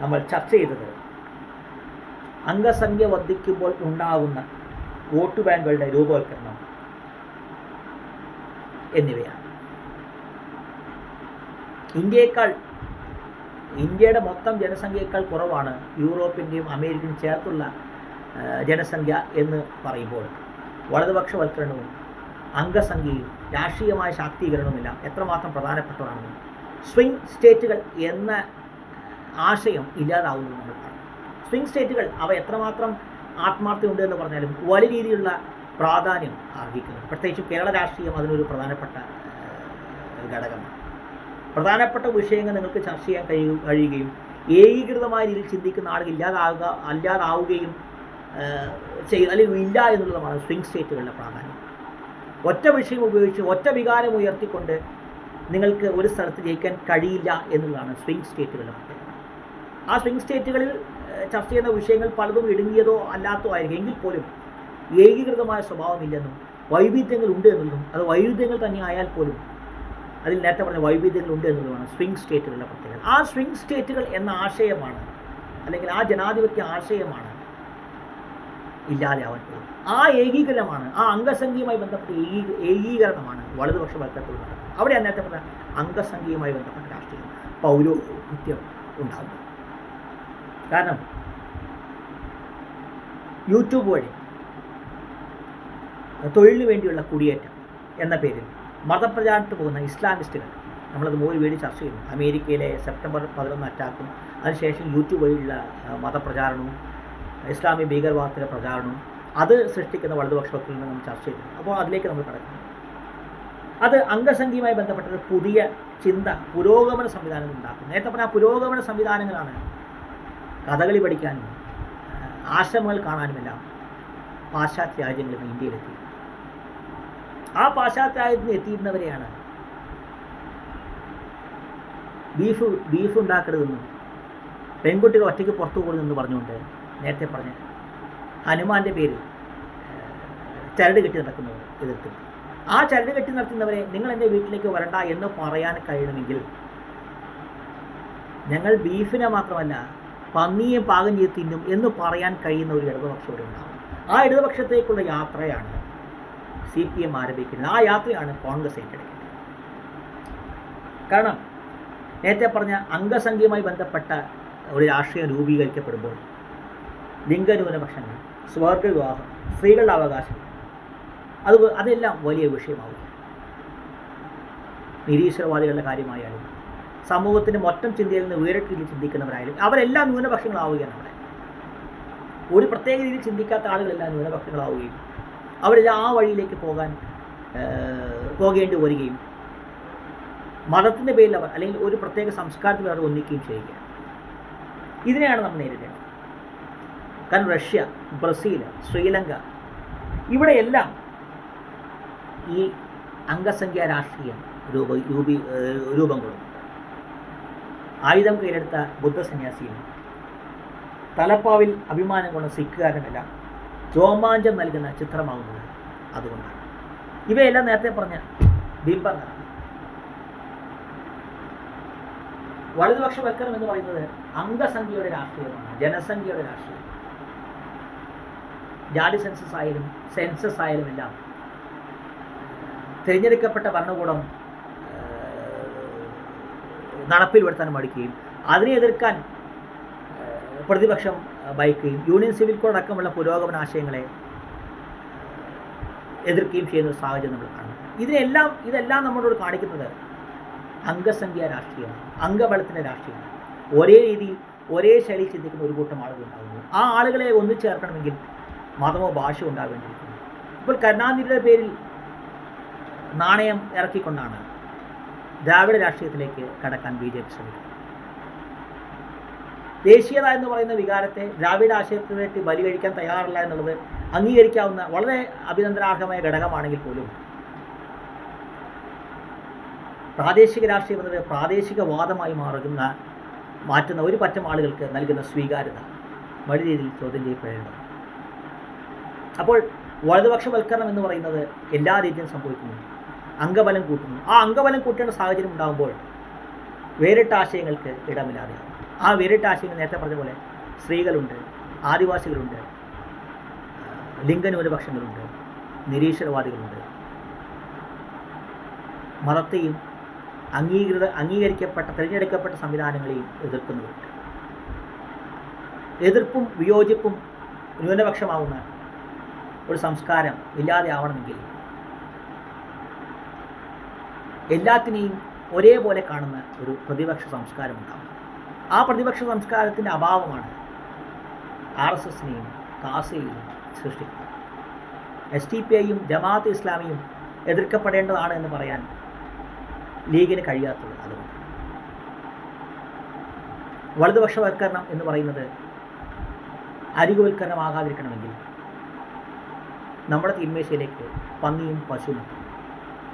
നമ്മൾ ചർച്ച ചെയ്തത് അംഗസംഖ്യ വർദ്ധിക്കുമ്പോൾ ഉണ്ടാകുന്ന വോട്ട് ബാങ്കുകളുടെ രൂപവൽക്കരണം എന്നിവയാണ്. ഇന്ത്യയുടെ മൊത്തം ജനസംഖ്യയേക്കാൾ കുറവാണ് യൂറോപ്പിൻ്റെയും അമേരിക്കയും ചേർത്തുള്ള ജനസംഖ്യ എന്ന് പറയുമ്പോൾ വലതുപക്ഷവൽക്കരണവും അംഗസംഖ്യയും രാഷ്ട്രീയമായ ശാക്തീകരണവുമെല്ലാം എത്രമാത്രം പ്രധാനപ്പെട്ടതാണെന്നും സ്വിംഗ് സ്റ്റേറ്റുകൾ എന്ന ആശയം ഇല്ലാതാവുന്നത് നമ്മൾ കാണും. സ്വിംഗ് സ്റ്റേറ്റുകൾ അവ എത്രമാത്രം ആത്മാർത്ഥമുണ്ട് എന്ന് പറഞ്ഞാലും വലിയ രീതിയിലുള്ള പ്രാധാന്യം അർഹിക്കുന്നു. പ്രത്യേകിച്ചും കേരള രാഷ്ട്രീയം അതിനൊരു പ്രധാനപ്പെട്ട ഘടകമാണ്. പ്രധാനപ്പെട്ട വിഷയങ്ങൾ നിങ്ങൾക്ക് ചർച്ച ചെയ്യാൻ കഴിയുകയും ഏകീകൃതമായ രീതിയിൽ ചിന്തിക്കുന്ന ആളുകൾ അല്ലാതാവുകയും അല്ലെങ്കിൽ ഇല്ല എന്നുള്ളതാണ് സ്വിംഗ് സ്റ്റേറ്റുകളുടെ പ്രാധാന്യം. ഒറ്റ വിഷയം ഉപയോഗിച്ച് ഒറ്റ വികാരം ഉയർത്തിക്കൊണ്ട് നിങ്ങൾക്ക് ഒരു സ്ഥലത്ത് ജയിക്കാൻ കഴിയില്ല എന്നുള്ളതാണ് സ്വിംഗ് സ്റ്റേറ്റുകളുടെ പ്രത്യേകത. ആ സ്വിംഗ് സ്റ്റേറ്റുകളിൽ ചർച്ച ചെയ്യുന്ന വിഷയങ്ങൾ പലതും ഇടുങ്ങിയതോ അല്ലാത്തോ ആയിരിക്കും. എങ്കിൽ പോലും ഏകീകൃതമായ സ്വഭാവമില്ലെന്നും വൈവിധ്യങ്ങൾ ഉണ്ട് എന്നുള്ളതും അത് വൈവിധ്യങ്ങൾ തന്നെ ആയാൽ പോലും അതിൽ നേരത്തെ പറഞ്ഞ വൈവിധ്യങ്ങൾ ഉണ്ട് എന്നുള്ളതാണ് സ്വിംഗ് സ്റ്റേറ്റുകളുടെ പ്രത്യേകത. ആ സ്വിംഗ് സ്റ്റേറ്റുകൾ എന്ന ആശയമാണ്, അല്ലെങ്കിൽ ആ ജനാധിപത്യ ആശയമാണ് ഇല്ലാതെയാവാൻ പോകുന്നത്. ആ ഏകീകരണമാണ്, ആ അംഗസംഖ്യയുമായി ബന്ധപ്പെട്ട ഏകീകരണമാണ് വലതുപക്ഷവൽക്കരണത്തിൽ നടക്കുന്നത്. അവിടെ നേരത്തെ പറഞ്ഞ അംഗസംഖ്യയുമായി ബന്ധപ്പെട്ട രാഷ്ട്രീയം പൗരോഹിത്യം ഉണ്ടാകുന്നത്. കാരണം യൂട്യൂബ് വഴി തൊഴിലിന് വേണ്ടിയുള്ള കുടിയേറ്റം എന്ന പേരിൽ മതപ്രചാരണത്തിന് പോകുന്ന ഇസ്ലാമിസ്റ്റുകൾ, നമ്മളത് ഒരു വേണ്ടി ചർച്ച ചെയ്യുന്നു. അമേരിക്കയിലെ സെപ്റ്റംബർ 11 അറ്റാക്കും അതിനുശേഷം യൂട്യൂബ് വഴിയുള്ള മതപ്രചാരണവും ഇസ്ലാമിക ഭീകരവാദത്തിൻ്റെ പ്രചാരണവും അത് സൃഷ്ടിക്കുന്ന വലതുപക്ഷത്തിൽ നിന്ന് നമ്മൾ ചർച്ച ചെയ്തു. അപ്പോൾ അതിലേക്ക് നമ്മൾ കടക്കുന്നു. അത് അംഗസംഖ്യയുമായി ബന്ധപ്പെട്ട പുതിയ ചിന്ത, പുരോഗമന സംവിധാനങ്ങൾ ഉണ്ടാക്കും. നേരത്തെ പറഞ്ഞ ആ പുരോഗമന സംവിധാനങ്ങളാണ് കഥകളി പഠിക്കാനും ആശ്രമങ്ങൾ കാണാനുമെല്ലാം പാശ്ചാത്യ രാജ്യങ്ങളിൽ നിന്ന് ഇന്ത്യയിലെത്തി. ആ പാശ്ചാത്യ രാജ്യത്തിൽ നിന്ന് എത്തിയിരുന്നവരെയാണ് ബീഫ് ഉണ്ടാക്കരുതെന്നും പെൺകുട്ടികൾ ഒറ്റയ്ക്ക് പുറത്തു പോകുമെന്ന് പറഞ്ഞുകൊണ്ട് നേരത്തെ പറഞ്ഞ ഹനുമാൻ്റെ പേരിൽ ചരട് കെട്ടി നടക്കുന്നവർ എതിർക്കുന്നു. ആ ചരട് കെട്ടി നടത്തുന്നവരെ നിങ്ങൾ എൻ്റെ വീട്ടിലേക്ക് വരണ്ട എന്ന് പറയാൻ കഴിയണമെങ്കിൽ ഞങ്ങൾ ബീഫിനെ മാത്രമല്ല പന്നിയെ പാകം ചെയ്ത് തിന്നും എന്ന് പറയാൻ കഴിയുന്ന ഒരു ഇടതുപക്ഷം ഇവിടെ ഉണ്ടാകും. ആ ഇടതുപക്ഷത്തേക്കുള്ള യാത്രയാണ് CPM ആരംഭിക്കുന്നത്. ആ യാത്രയാണ് കോൺഗ്രസ് ഏറ്റെടുക്കുന്നത്. കാരണം നേരത്തെ പറഞ്ഞ അംഗസംഖ്യയുമായി ബന്ധപ്പെട്ട ഒരു രാഷ്ട്രീയം രൂപീകരിക്കപ്പെടുമ്പോൾ ലിംഗന്യൂനപക്ഷങ്ങൾ, സ്വർഗവിവാഹം, സ്ത്രീകളുടെ അവകാശം അതെല്ലാം വലിയ വിഷയമാവുക. നിരീശ്വരവാദികളുടെ കാര്യമായാലും സമൂഹത്തിൻ്റെ മൊത്തം ചിന്തയിൽ നിന്ന് വേറിട്ട രീതിയിൽ ചിന്തിക്കുന്നവരായാലും അവരെല്ലാം ന്യൂനപക്ഷങ്ങളാവുകയാണ്. അവിടെ ഒരു പ്രത്യേക രീതിയിൽ ചിന്തിക്കാത്ത ആളുകളെല്ലാം ന്യൂനപക്ഷങ്ങളാവുകയും അവരെല്ലാം ആ വഴിയിലേക്ക് പോകേണ്ടി വരികയും മതത്തിൻ്റെ പേരിൽ അവർ അല്ലെങ്കിൽ ഒരു പ്രത്യേക സംസ്കാരത്തിൽ അവർ ഒന്നിക്കുകയും ചെയ്യുകയാണ്. ഇതിനെയാണ് നമ്മൾ നേരിടേണ്ടത്. കാരണം റഷ്യ, ബ്രസീൽ, ശ്രീലങ്ക ഇവിടെയെല്ലാം ഈ അംഗസംഖ്യാ രാഷ്ട്രീയം രൂപം കൊള്ളുന്നു. ആയുധം കയ്യിലെടുത്ത ബുദ്ധസന്യാസിയും തലപ്പാവിൽ അഭിമാനം കൊണ്ട സിഖുകാരനെല്ലാം രോമാഞ്ചം നൽകുന്ന ചിത്രമാകുന്നത് അതുകൊണ്ടാണ്. ഇവയെല്ലാം നേരത്തെ പറഞ്ഞ ബിംബങ്ങളാണ്. വലതുപക്ഷവൽക്കരണം എന്ന് പറയുന്നത് അംഗസംഖ്യയുടെ രാഷ്ട്രീയമാണ്, ജനസംഖ്യയുടെ രാഷ്ട്രീയം. ജാതി സെൻസസ് ആയാലും എല്ലാം തിരഞ്ഞെടുക്കപ്പെട്ട ഭരണകൂടം നടപ്പിൽ വരുത്താൻ മടിക്കുകയും അതിനെ എതിർക്കാൻ പ്രതിപക്ഷം ഭയക്കുകയും യൂണിയൻ സിവിൽ കോഡ് അടക്കമുള്ള പുരോഗമന ആശയങ്ങളെ എതിർക്കുകയും ചെയ്യുന്ന ഒരു സാഹചര്യം നമ്മൾ കാണുന്നു. ഇതെല്ലാം നമ്മളോട് കാണിക്കുന്നത് അംഗസംഖ്യ രാഷ്ട്രീയമാണ്, അംഗബലത്തിൻ്റെ രാഷ്ട്രീയമാണ്. ഒരേ രീതിയിൽ ഒരേ ശൈലി ചിന്തിക്കുന്ന ഒരു കൂട്ടം ആളുകൾ ഉണ്ടാകുന്നു. ആ ആളുകളെ ഒന്നിച്ചേർക്കണമെങ്കിൽ മതമോ ഭാഷയോ ഉണ്ടാവേണ്ടിയിരിക്കുന്നു. ഇപ്പോൾ കരുണാനിധിയുടെ പേരിൽ നാണയം ഇറക്കിക്കൊണ്ടാണ് ദ്രാവിഡ രാഷ്ട്രീയത്തിലേക്ക് കടക്കാൻ BJP ശ്രമിക്കുന്നത്. ദേശീയത എന്ന് പറയുന്ന വികാരത്തെ ദ്രാവിഡ ആശയത്തിന് വേണ്ടി ബലി കഴിക്കാൻ തയ്യാറല്ല എന്നുള്ളത് അംഗീകരിക്കാവുന്ന വളരെ അഭിനന്ദനാർഹമായ ഘടകമാണെങ്കിൽ പോലും പ്രാദേശിക രാഷ്ട്രീയം എന്നത് പ്രാദേശികവാദമായി മാറ്റുന്ന ഒരു പറ്റം ആളുകൾക്ക് നൽകുന്ന സ്വീകാര്യത വലിയ രീതിയിൽ ചോദ്യം ചെയ്യപ്പെടേണ്ടതാണ്. അപ്പോൾ വലതുപക്ഷവൽക്കരണം എന്ന് പറയുന്നത് എല്ലാ രീതിയിലും സംഭവിക്കുന്നു. അംഗബലം കൂട്ടുന്നു. ആ അംഗബലം കൂട്ടേണ്ട സാഹചര്യം ഉണ്ടാകുമ്പോൾ വേറിട്ട ആശയങ്ങൾക്ക് ഇടമില്ലാതെയാകും. ആ വേറിട്ട ആശയങ്ങൾ നേരത്തെ പറഞ്ഞ പോലെ സ്ത്രീകളുണ്ട്, ആദിവാസികളുണ്ട്, ലിംഗന്യൂനപക്ഷങ്ങളുണ്ട്, നിരീശ്വരവാദികളുണ്ട്, മതത്തെയും അംഗീകരിക്കപ്പെട്ട തിരഞ്ഞെടുക്കപ്പെട്ട സംവിധാനങ്ങളെയും എതിർക്കുന്നവരുണ്ട്. എതിർപ്പും വിയോജിപ്പും ന്യൂനപക്ഷമാവുന്ന ഒരു സംസ്കാരം ഇല്ലാതെ ആവണമെങ്കിൽ എല്ലാത്തിനെയും ഒരേപോലെ കാണുന്ന ഒരു പ്രതിപക്ഷ സംസ്കാരം ഉണ്ടാകും. ആ പ്രതിപക്ഷ സംസ്കാരത്തിൻ്റെ അഭാവമാണ് RSSനെയും കാസയെയും സൃഷ്ടിക്കുന്നത്. SDPIയും ജമാഅത്ത് ഇസ്ലാമിയും എതിർക്കപ്പെടേണ്ടതാണ് എന്ന് പറയാൻ ലീഗിന് കഴിയാത്തത് അതുകൊണ്ട്. വലതുപക്ഷവൽക്കരണം എന്ന് പറയുന്നത് അരികുവൽക്കരണമാകാതിരിക്കണമെങ്കിൽ നമ്മുടെ തീന്മേശയിലേക്ക്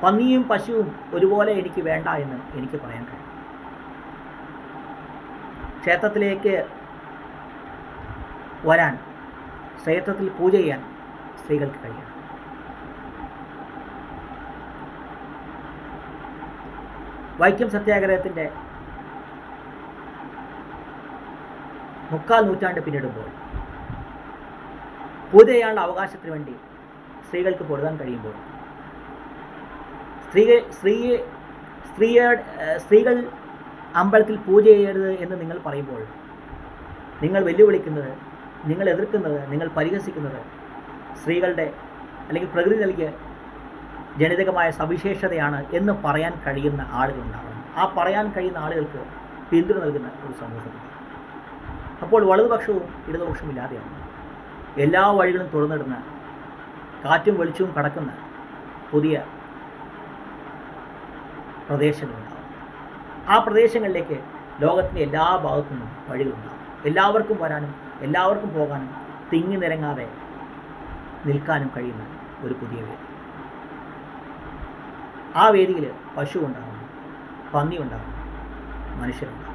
പന്നിയും പശുവും ഒരുപോലെ എനിക്ക് വേണ്ട എന്ന് എനിക്ക് പറയാൻ കഴിയും. ക്ഷേത്രത്തിലേക്ക് വരാൻ, ക്ഷേത്രത്തിൽ പൂജ ചെയ്യാൻ സ്ത്രീകൾക്ക് കഴിയണം. വൈക്കം സത്യാഗ്രഹത്തിൻ്റെ 3/4 നൂറ്റാണ്ട് പിന്നിടുമ്പോൾ പൂജ ചെയ്യാനുള്ള അവകാശത്തിന് വേണ്ടി സ്ത്രീകൾക്ക് പൊരുതാൻ കഴിയുമ്പോൾ സ്ത്രീകൾ അമ്പലത്തിൽ പൂജ ചെയ്യരുത് എന്ന് നിങ്ങൾ പറയുമ്പോൾ നിങ്ങൾ വെല്ലുവിളിക്കുന്നത്, നിങ്ങൾ എതിർക്കുന്നത്, നിങ്ങൾ പരിഹസിക്കുന്നത് സ്ത്രീകളുടെ അല്ലെങ്കിൽ പ്രകൃതി നൽകിയ ജനിതകമായ സവിശേഷതയാണ് എന്ന് പറയാൻ കഴിയുന്ന ആളുകളുണ്ടാവണം. ആ പറയാൻ കഴിയുന്ന ആളുകൾക്ക് പിന്തുണ നൽകുന്ന ഒരു സമൂഹത്തിൽ. അപ്പോൾ വലതുപക്ഷവും ഇടതുപക്ഷവും ഇല്ലാതെയാണ്. എല്ലാ വഴികളും തുറന്നിടുന്ന, കാറ്റും വെളിച്ചവും കടക്കുന്ന പുതിയ പ്രദേശങ്ങളുണ്ടാകും. ആ പ്രദേശങ്ങളിലേക്ക് ലോകത്തിൻ്റെ എല്ലാ ഭാഗത്തു നിന്നും വഴികളുണ്ടാകും. എല്ലാവർക്കും വരാനും എല്ലാവർക്കും പോകാനും തിങ്ങി നിരങ്ങാതെ നിൽക്കാനും കഴിയുന്ന ഒരു പുതിയ വേദി. ആ വേദിയിൽ പശു ഉണ്ടാകും, പന്നി ഉണ്ടാകും, മനുഷ്യരുണ്ടാകും.